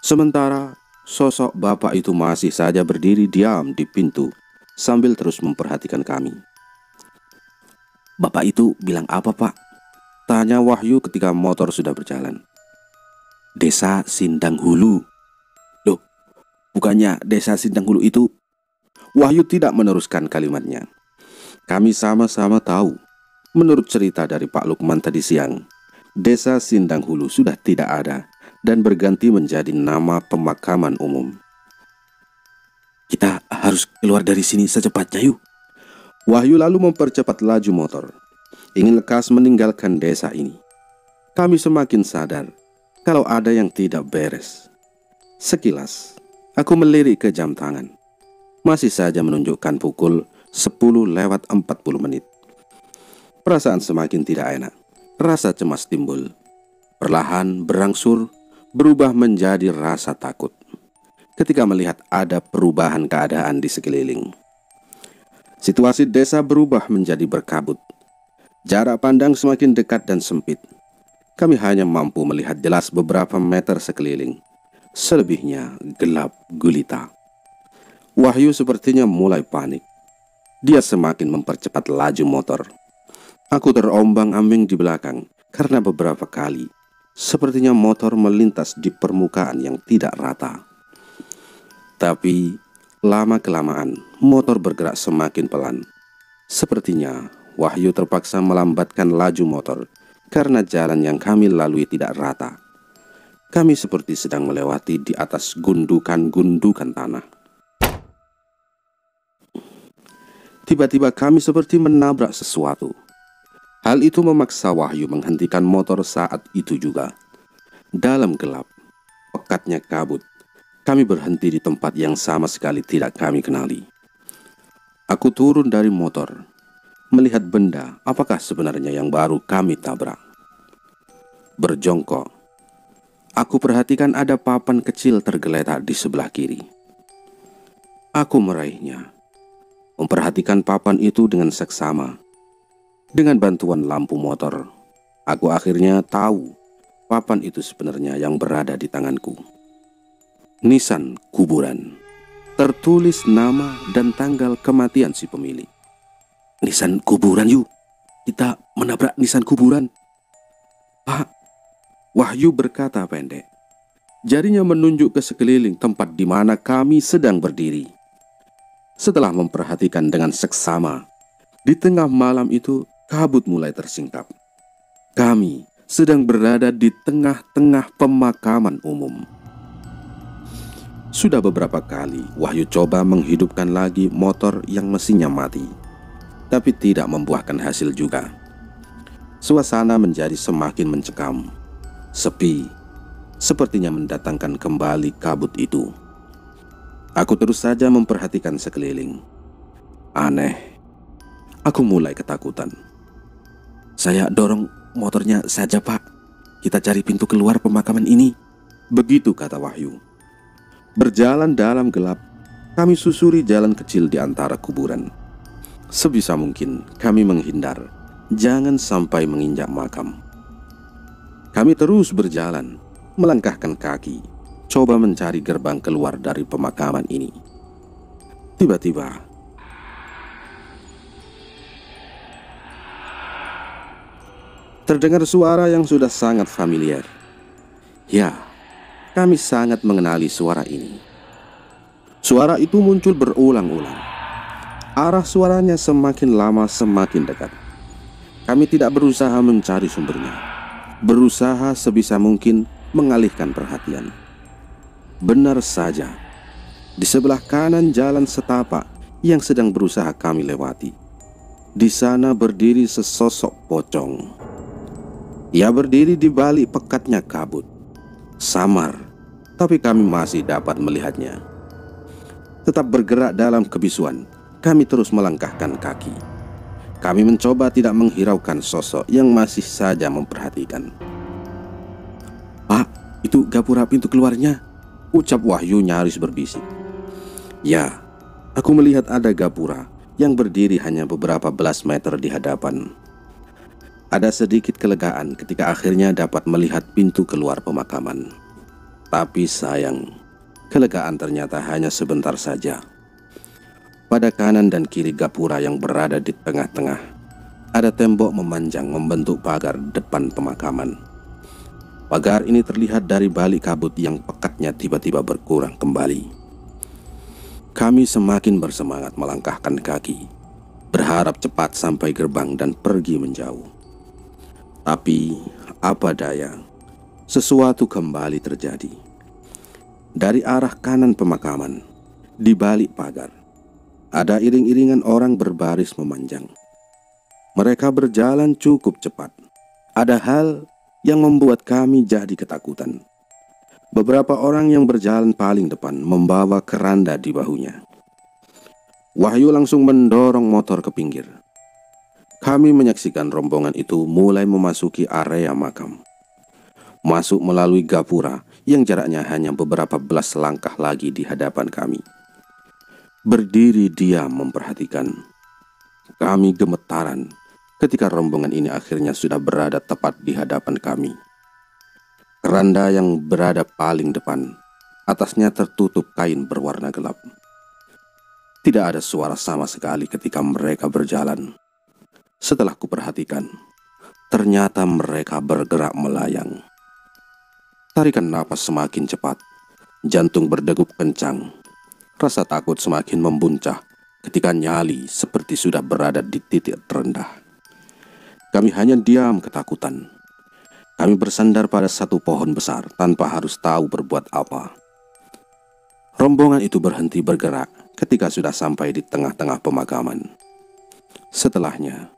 Sementara sosok bapak itu masih saja berdiri diam di pintu sambil terus memperhatikan kami. Bapak itu bilang apa, Pak? Tanya Wahyu ketika motor sudah berjalan. Desa Sindang Hulu. Loh, bukannya desa Sindang Hulu itu? Wahyu tidak meneruskan kalimatnya. Kami sama-sama tahu, menurut cerita dari Pak Lukman tadi siang, desa Sindang Hulu sudah tidak ada dan berganti menjadi nama pemakaman umum. Kita harus keluar dari sini secepatnya yuk. Wahyu lalu mempercepat laju motor, ingin lekas meninggalkan desa ini. Kami semakin sadar kalau ada yang tidak beres. Sekilas, aku melirik ke jam tangan. Masih saja menunjukkan pukul 10:40. Perasaan semakin tidak enak. Rasa cemas timbul. Perlahan berangsur berubah menjadi rasa takut ketika melihat ada perubahan keadaan di sekeliling. Situasi desa berubah menjadi berkabut. Jarak pandang semakin dekat dan sempit. Kami hanya mampu melihat jelas beberapa meter sekeliling. Selebihnya gelap gulita. Wahyu sepertinya mulai panik. Dia semakin mempercepat laju motor. Aku terombang-ambing di belakang karena beberapa kali sepertinya motor melintas di permukaan yang tidak rata. Tapi lama-kelamaan motor bergerak semakin pelan. Sepertinya Wahyu terpaksa melambatkan laju motor karena jalan yang kami lalui tidak rata. Kami seperti sedang melewati di atas gundukan-gundukan tanah. Tiba-tiba kami seperti menabrak sesuatu. Hal itu memaksa Wahyu menghentikan motor saat itu juga. Dalam gelap, pekatnya kabut, kami berhenti di tempat yang sama sekali tidak kami kenali. Aku turun dari motor, melihat benda apakah sebenarnya yang baru kami tabrak. Berjongkok, aku perhatikan ada papan kecil tergeletak di sebelah kiri. Aku meraihnya, memperhatikan papan itu dengan seksama. Dengan bantuan lampu motor, aku akhirnya tahu papan itu sebenarnya yang berada di tanganku. Nisan kuburan. Tertulis nama dan tanggal kematian si pemilik. Nisan kuburan yuk. Kita menabrak nisan kuburan. Pak, Wahyu berkata pendek. Jarinya menunjuk ke sekeliling tempat di mana kami sedang berdiri. Setelah memperhatikan dengan seksama, di tengah malam itu kabut mulai tersingkap. Kami sedang berada di tengah-tengah pemakaman umum. Sudah beberapa kali Wahyu coba menghidupkan lagi motor yang mesinnya mati, tapi tidak membuahkan hasil juga. Suasana menjadi semakin mencekam. Sepi, sepertinya mendatangkan kembali kabut itu. Aku terus saja memperhatikan sekeliling. Aneh, aku mulai ketakutan. Saya dorong motornya saja, Pak. Kita cari pintu keluar pemakaman ini. Begitu kata Wahyu. Berjalan dalam gelap, kami susuri jalan kecil di antara kuburan. Sebisa mungkin kami menghindar, jangan sampai menginjak makam. Kami terus berjalan, melangkahkan kaki, coba mencari gerbang keluar dari pemakaman ini. Tiba-tiba, terdengar suara yang sudah sangat familiar. Ya, kami sangat mengenali suara ini. Suara itu muncul berulang-ulang. Arah suaranya semakin lama semakin dekat. Kami tidak berusaha mencari sumbernya, berusaha sebisa mungkin mengalihkan perhatian. Benar saja, di sebelah kanan jalan setapak yang sedang berusaha kami lewati, di sana berdiri sesosok pocong. Ia berdiri di balik pekatnya kabut. Samar, tapi kami masih dapat melihatnya. Tetap bergerak dalam kebisuan, kami terus melangkahkan kaki. Kami mencoba tidak menghiraukan sosok yang masih saja memperhatikan. "Pak, itu gapura pintu keluarnya," ucap Wahyu nyaris berbisik. Ya, aku melihat ada gapura yang berdiri hanya beberapa belas meter di hadapan. Ada sedikit kelegaan ketika akhirnya dapat melihat pintu keluar pemakaman. Tapi sayang, kelegaan ternyata hanya sebentar saja. Pada kanan dan kiri gapura yang berada di tengah-tengah, ada tembok memanjang membentuk pagar depan pemakaman. Pagar ini terlihat dari balik kabut yang pekatnya tiba-tiba berkurang kembali. Kami semakin bersemangat melangkahkan kaki, berharap cepat sampai gerbang dan pergi menjauh. Tapi apa daya, sesuatu kembali terjadi. Dari arah kanan pemakaman, di balik pagar, ada iring-iringan orang berbaris memanjang. Mereka berjalan cukup cepat. Ada hal yang membuat kami jadi ketakutan. Beberapa orang yang berjalan paling depan membawa keranda di bahunya. Wahyu langsung mendorong motor ke pinggir. Kami menyaksikan rombongan itu mulai memasuki area makam. Masuk melalui gapura yang jaraknya hanya beberapa belas langkah lagi di hadapan kami. Berdiri diam memperhatikan. Kami gemetaran ketika rombongan ini akhirnya sudah berada tepat di hadapan kami. Keranda yang berada paling depan, atasnya tertutup kain berwarna gelap. Tidak ada suara sama sekali ketika mereka berjalan. Setelah kuperhatikan, ternyata mereka bergerak melayang. Tarikan napas semakin cepat, jantung berdegup kencang. Rasa takut semakin membuncah ketika nyali seperti sudah berada di titik terendah. Kami hanya diam ketakutan. Kami bersandar pada satu pohon besar tanpa harus tahu berbuat apa. Rombongan itu berhenti bergerak ketika sudah sampai di tengah-tengah pemakaman. Setelahnya,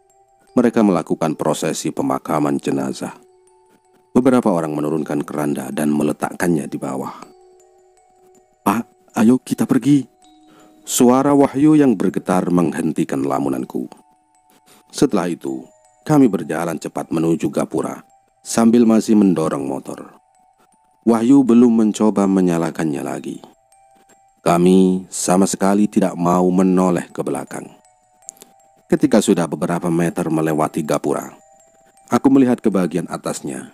mereka melakukan prosesi pemakaman jenazah. Beberapa orang menurunkan keranda dan meletakkannya di bawah. "Pak, ayo kita pergi." Suara Wahyu yang bergetar menghentikan lamunanku. Setelah itu, kami berjalan cepat menuju gapura sambil masih mendorong motor. Wahyu belum mencoba menyalakannya lagi. Kami sama sekali tidak mau menoleh ke belakang. Ketika sudah beberapa meter melewati gapura, aku melihat ke bagian atasnya.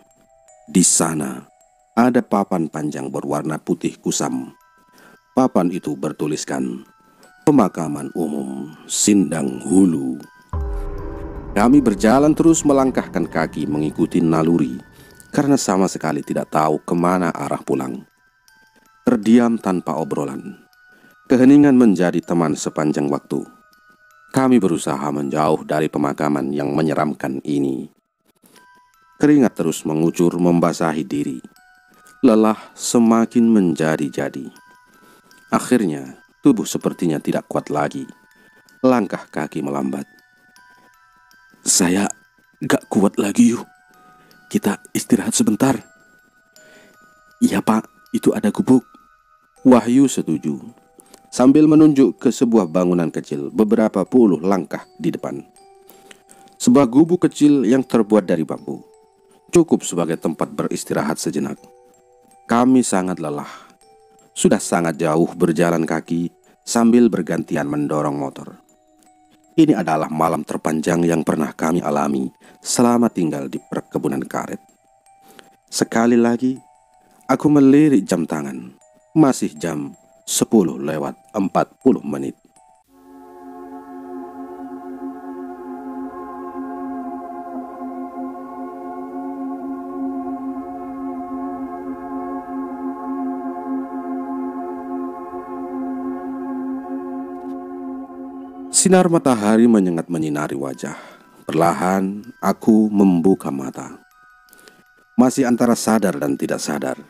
Di sana ada papan panjang berwarna putih kusam. Papan itu bertuliskan Pemakaman Umum Sindang Hulu. Kami berjalan terus melangkahkan kaki mengikuti naluri karena sama sekali tidak tahu kemana arah pulang. Terdiam tanpa obrolan. Keheningan menjadi teman sepanjang waktu. Kami berusaha menjauh dari pemakaman yang menyeramkan ini. Keringat terus mengucur membasahi diri. Lelah semakin menjadi-jadi. Akhirnya, tubuh sepertinya tidak kuat lagi. Langkah kaki melambat. "Saya gak kuat lagi, yuk. Kita istirahat sebentar." "Iya Pak, itu ada gubuk." Wahyu setuju, sambil menunjuk ke sebuah bangunan kecil beberapa puluh langkah di depan. Sebuah gubuk kecil yang terbuat dari bambu, cukup sebagai tempat beristirahat sejenak. Kami sangat lelah. Sudah sangat jauh berjalan kaki sambil bergantian mendorong motor. Ini adalah malam terpanjang yang pernah kami alami selama tinggal di perkebunan karet. Sekali lagi, aku melirik jam tangan. Masih jam 10:40. Sinar matahari menyengat menyinari wajah. Perlahan aku membuka mata. Masih antara sadar dan tidak sadar.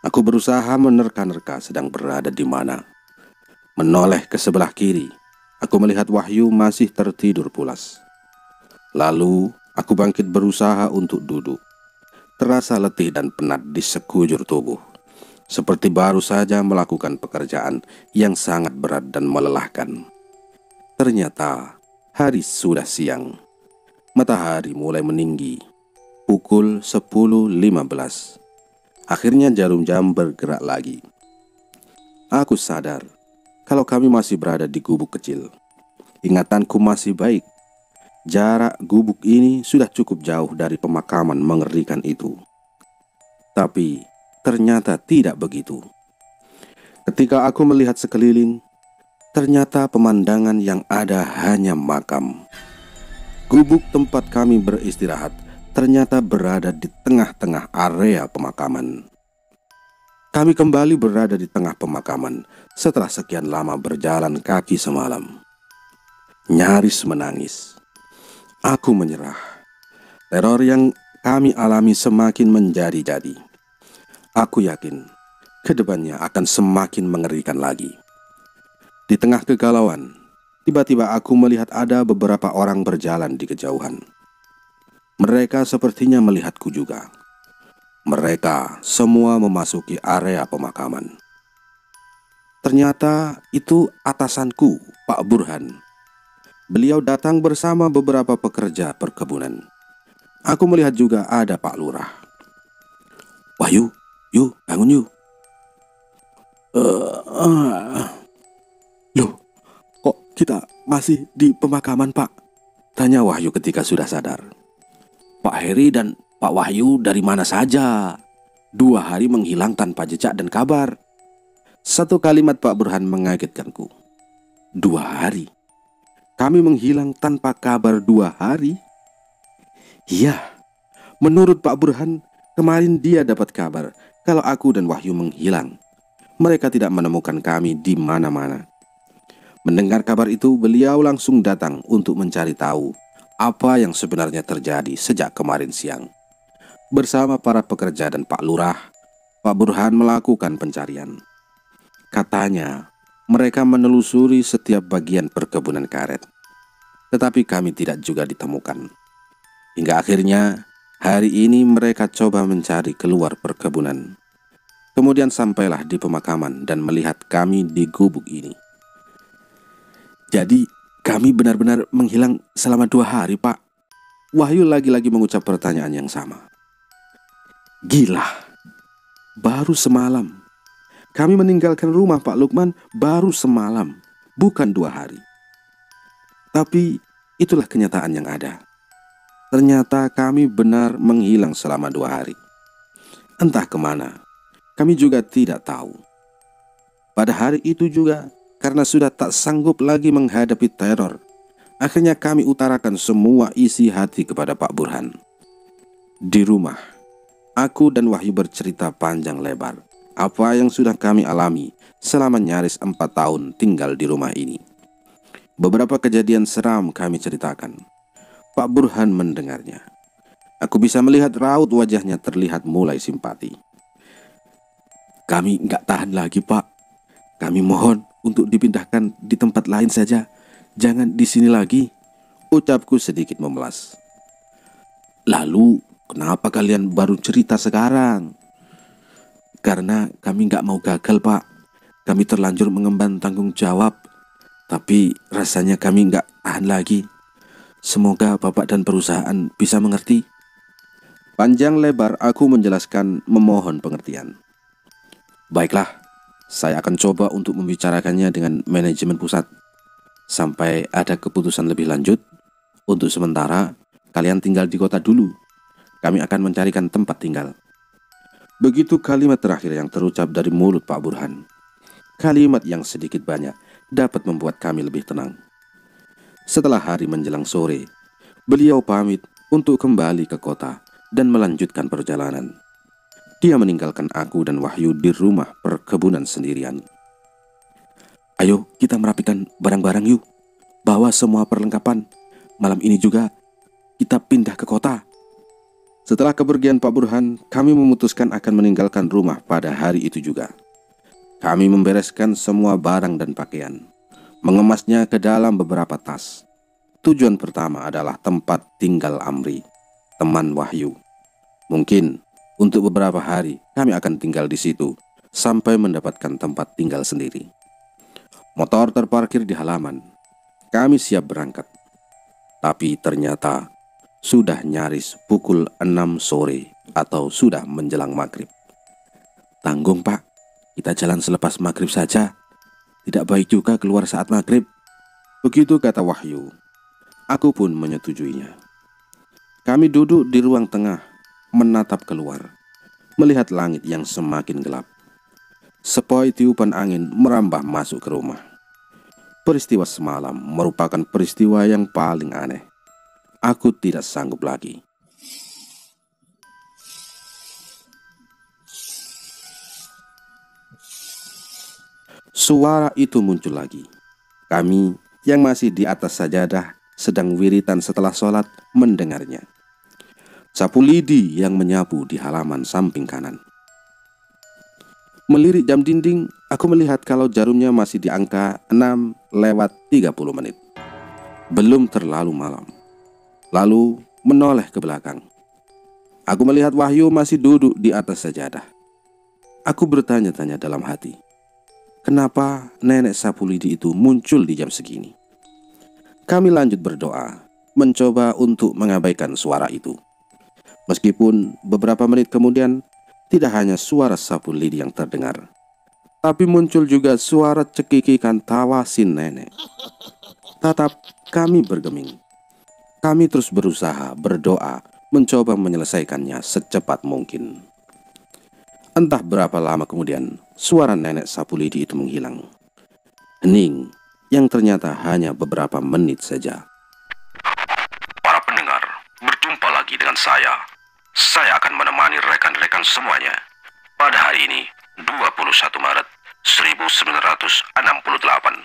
Aku berusaha menerka-nerka sedang berada di mana. Menoleh ke sebelah kiri, aku melihat Wahyu masih tertidur pulas. Lalu aku bangkit berusaha untuk duduk. terasa letih dan penat di sekujur tubuh, seperti baru saja melakukan pekerjaan yang sangat berat dan melelahkan. Ternyata hari sudah siang. Matahari mulai meninggi. Pukul 10.15. Akhirnya jarum jam bergerak lagi. Aku sadar kalau kami masih berada di gubuk kecil. Ingatanku masih baik. Jarak gubuk ini sudah cukup jauh dari pemakaman mengerikan itu. Tapi ternyata tidak begitu. Ketika aku melihat sekeliling, ternyata pemandangan yang ada hanya makam. Gubuk tempat kami beristirahat ternyata berada di tengah-tengah area pemakaman. Kami kembali berada di tengah pemakaman setelah sekian lama berjalan kaki semalam. Nyaris menangis. Aku menyerah. Teror yang kami alami semakin menjadi-jadi. Aku yakin kedepannya akan semakin mengerikan lagi. Di tengah kegalauan, tiba-tiba aku melihat ada beberapa orang berjalan di kejauhan. Mereka sepertinya melihatku juga. Mereka semua memasuki area pemakaman. Ternyata itu atasanku, Pak Burhan. Beliau datang bersama beberapa pekerja perkebunan. Aku melihat juga ada Pak Lurah. "Wahyu, yuk bangun yuk." Loh, kok kita masih di pemakaman, Pak?" tanya Wahyu ketika sudah sadar. "Pak Heri dan Pak Wahyu dari mana saja? 2 hari menghilang tanpa jejak dan kabar." Satu kalimat Pak Burhan mengagetkanku. 2 hari? Kami menghilang tanpa kabar 2 hari? Iya, menurut Pak Burhan, kemarin dia dapat kabar kalau aku dan Wahyu menghilang. Mereka tidak menemukan kami di mana-mana. Mendengar kabar itu, beliau langsung datang untuk mencari tahu apa yang sebenarnya terjadi sejak kemarin siang. Bersama para pekerja dan Pak Lurah, Pak Burhan melakukan pencarian. Katanya, mereka menelusuri setiap bagian perkebunan karet. Tetapi kami tidak juga ditemukan. Hingga akhirnya, hari ini mereka coba mencari keluar perkebunan. Kemudian sampailah di pemakaman dan melihat kami di gubuk ini. Jadi, kami benar-benar menghilang selama 2 hari, Pak. Wahyu lagi-lagi mengucap pertanyaan yang sama. Gila, baru semalam. Kami meninggalkan rumah Pak Lukman baru semalam, bukan 2 hari. Tapi itulah kenyataan yang ada. Ternyata kami benar menghilang selama 2 hari. Entah kemana, kami juga tidak tahu. Pada hari itu juga, karena sudah tak sanggup lagi menghadapi teror, akhirnya kami utarakan semua isi hati kepada Pak Burhan. Di rumah, aku dan Wahyu bercerita panjang lebar apa yang sudah kami alami selama nyaris 4 tahun tinggal di rumah ini. Beberapa kejadian seram kami ceritakan. Pak Burhan mendengarnya. Aku bisa melihat raut wajahnya terlihat mulai simpati. "Kami nggak tahan lagi, Pak. Kami mohon untuk dipindahkan di tempat lain saja. Jangan di sini lagi," ucapku sedikit memelas. "Lalu kenapa kalian baru cerita sekarang?" "Karena kami nggak mau gagal, Pak. Kami terlanjur mengemban tanggung jawab. Tapi rasanya kami nggak tahan lagi. Semoga Bapak dan perusahaan bisa mengerti." Panjang lebar aku menjelaskan memohon pengertian. "Baiklah, saya akan coba untuk membicarakannya dengan manajemen pusat. Sampai ada keputusan lebih lanjut, untuk sementara kalian tinggal di kota dulu. Kami akan mencarikan tempat tinggal." Begitu kalimat terakhir yang terucap dari mulut Pak Burhan. Kalimat yang sedikit banyak dapat membuat kami lebih tenang. Setelah hari menjelang sore, beliau pamit untuk kembali ke kota dan melanjutkan perjalanan. Dia meninggalkan aku dan Wahyu di rumah perkebunan sendirian. "Ayo kita merapikan barang-barang yuk. Bawa semua perlengkapan. Malam ini juga kita pindah ke kota." Setelah kepergian Pak Burhan, kami memutuskan akan meninggalkan rumah pada hari itu juga. Kami membereskan semua barang dan pakaian, mengemasnya ke dalam beberapa tas. Tujuan pertama adalah tempat tinggal Amri, teman Wahyu. Mungkin Untuk beberapa hari kami akan tinggal di situ sampai mendapatkan tempat tinggal sendiri. Motor terparkir di halaman. Kami siap berangkat. Tapi ternyata sudah nyaris pukul 6 sore atau sudah menjelang maghrib. "Tanggung Pak, kita jalan selepas maghrib saja. Tidak baik juga keluar saat maghrib." Begitu kata Wahyu. Aku pun menyetujuinya. Kami duduk di ruang tengah, menatap keluar, melihat langit yang semakin gelap. Sepoi tiupan angin merambah masuk ke rumah. Peristiwa semalam merupakan peristiwa yang paling aneh. Aku tidak sanggup lagi. Suara itu muncul lagi. Kami yang masih di atas sajadah sedang wiritan setelah sholat mendengarnya. Sapu lidi yang menyapu di halaman samping kanan. Melirik jam dinding, aku melihat kalau jarumnya masih di angka 6:30. Belum terlalu malam. Lalu menoleh ke belakang. Aku melihat Wahyu masih duduk di atas sajadah. Aku bertanya-tanya dalam hati, kenapa nenek sapu lidi itu muncul di jam segini? Kami lanjut berdoa, mencoba untuk mengabaikan suara itu. Meskipun beberapa menit kemudian tidak hanya suara sapu lidi yang terdengar, tapi muncul juga suara cekikikan tawa si nenek. Tatap kami bergeming. Kami terus berusaha berdoa, mencoba menyelesaikannya secepat mungkin. Entah berapa lama kemudian, suara nenek sapu lidi itu menghilang. Hening yang ternyata hanya beberapa menit saja. Para pendengar, berjumpa lagi dengan saya. Saya akan menemani rekan-rekan semuanya pada hari ini, 21 Maret 1968,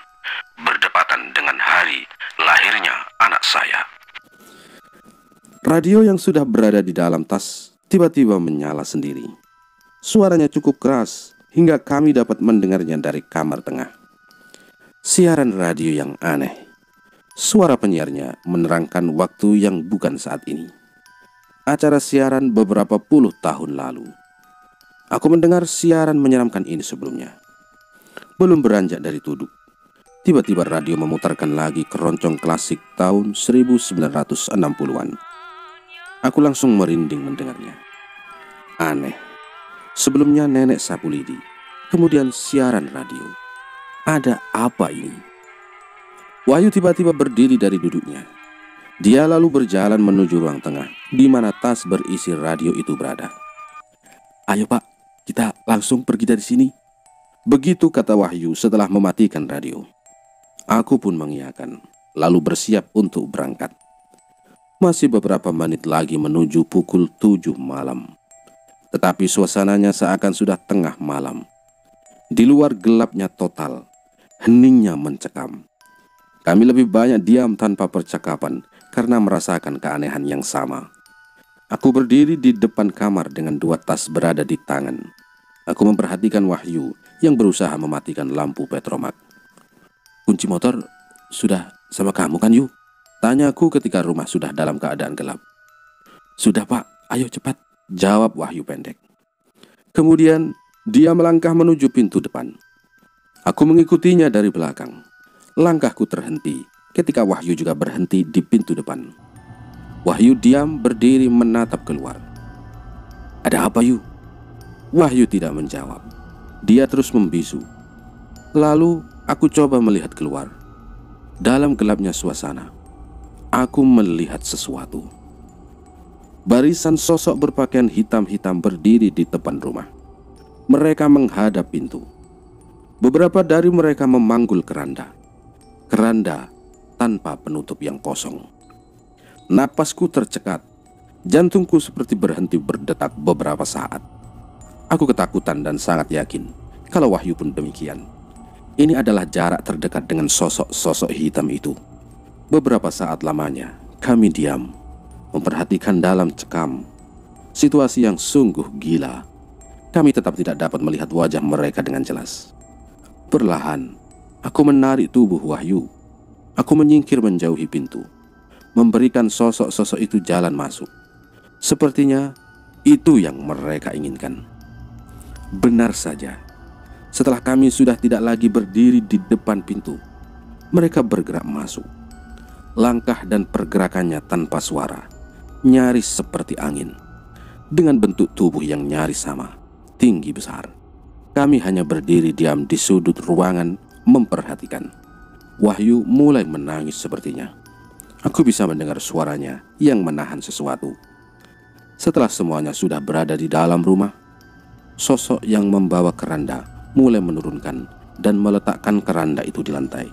berdepatan dengan hari lahirnya anak saya. Radio yang sudah berada di dalam tas tiba-tiba menyala sendiri. Suaranya cukup keras hingga kami dapat mendengarnya dari kamar tengah. Siaran radio yang aneh. Suara penyiarnya menerangkan waktu yang bukan saat ini. Acara siaran beberapa puluh tahun lalu. Aku mendengar siaran menyeramkan ini sebelumnya. Belum beranjak dari duduk, tiba-tiba radio memutarkan lagi keroncong klasik tahun 1960-an. Aku langsung merinding mendengarnya. Aneh. Sebelumnya nenek sapu lidi, kemudian siaran radio. Ada apa ini? Wahyu tiba-tiba berdiri dari duduknya. Dia lalu berjalan menuju ruang tengah, di mana tas berisi radio itu berada. "Ayo Pak, kita langsung pergi dari sini." Begitu kata Wahyu setelah mematikan radio. Aku pun mengiyakan, lalu bersiap untuk berangkat. Masih beberapa menit lagi menuju pukul 7 malam. Tetapi suasananya seakan sudah tengah malam. Di luar gelapnya total, heningnya mencekam. Kami lebih banyak diam tanpa percakapan karena merasakan keanehan yang sama. Aku berdiri di depan kamar dengan 2 tas berada di tangan. Aku memperhatikan Wahyu yang berusaha mematikan lampu petromak. "Kunci motor sudah sama kamu kan, Yu?" Tanyaku ketika rumah sudah dalam keadaan gelap. "Sudah Pak, ayo cepat," jawab Wahyu pendek. Kemudian dia melangkah menuju pintu depan. Aku mengikutinya dari belakang. Langkahku terhenti ketika Wahyu juga berhenti di pintu depan. Wahyu diam berdiri menatap keluar. "Ada apa, Yu?" Wahyu tidak menjawab. Dia terus membisu. Lalu aku coba melihat keluar. Dalam gelapnya suasana, aku melihat sesuatu. Barisan sosok berpakaian hitam-hitam berdiri di depan rumah. Mereka menghadap pintu. Beberapa dari mereka memanggul keranda. Keranda tanpa penutup yang kosong. Napasku tercekat. Jantungku seperti berhenti berdetak beberapa saat. Aku ketakutan dan sangat yakin kalau Wahyu pun demikian. Ini adalah jarak terdekat dengan sosok-sosok hitam itu. Beberapa saat lamanya kami diam, memperhatikan dalam cekam. Situasi yang sungguh gila. Kami tetap tidak dapat melihat wajah mereka dengan jelas. Perlahan, aku menarik tubuh Wahyu. Aku menyingkir menjauhi pintu, memberikan sosok-sosok itu jalan masuk. Sepertinya Itu yang mereka inginkan. Benar saja, setelah kami sudah tidak lagi berdiri di depan pintu, mereka bergerak masuk. Langkah dan pergerakannya tanpa suara, nyaris seperti angin, dengan bentuk tubuh yang nyaris sama, tinggi besar. Kami hanya berdiri diam di sudut ruangan memperhatikan. Wahyu mulai menangis sepertinya. Aku bisa mendengar suaranya yang menahan sesuatu. Setelah semuanya sudah berada di dalam rumah, sosok yang membawa keranda mulai menurunkan dan meletakkan keranda itu di lantai.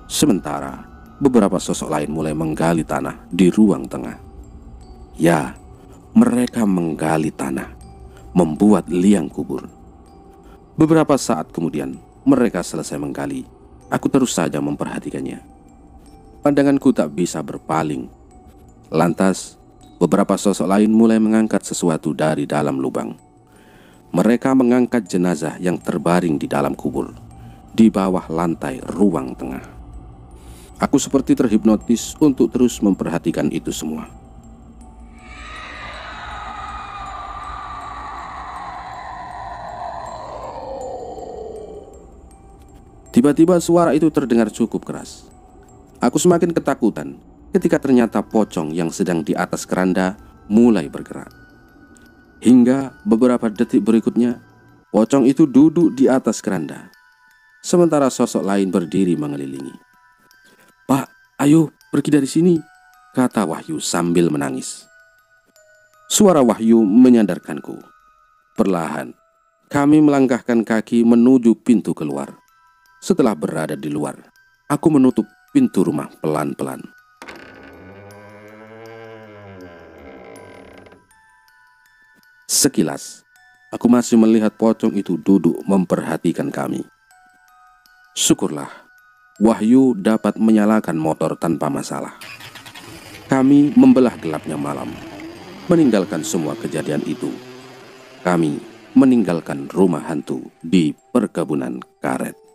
Sementara beberapa sosok lain mulai menggali tanah di ruang tengah. Ya, mereka menggali tanah, membuat liang kubur. Beberapa saat kemudian mereka selesai menggali. Aku terus saja memperhatikannya. Pandanganku tak bisa berpaling. Lantas beberapa sosok lain mulai mengangkat sesuatu dari dalam lubang. Mereka mengangkat jenazah yang terbaring di dalam kubur, di bawah lantai ruang tengah. Aku seperti terhipnotis untuk terus memperhatikan itu semua. Tiba-tiba suara itu terdengar cukup keras. Aku semakin ketakutan ketika ternyata pocong yang sedang di atas keranda mulai bergerak. Hingga beberapa detik berikutnya, pocong itu duduk di atas keranda, sementara sosok lain berdiri mengelilingi. "Pak, ayo pergi dari sini," kata Wahyu sambil menangis. Suara Wahyu menyadarkanku. Perlahan, kami melangkahkan kaki menuju pintu keluar. Setelah berada di luar, aku menutup pintu rumah pelan-pelan. Sekilas, aku masih melihat pocong itu duduk memperhatikan kami. Syukurlah, Wahyu dapat menyalakan motor tanpa masalah. Kami membelah gelapnya malam, meninggalkan semua kejadian itu. Kami meninggalkan rumah hantu di perkebunan karet.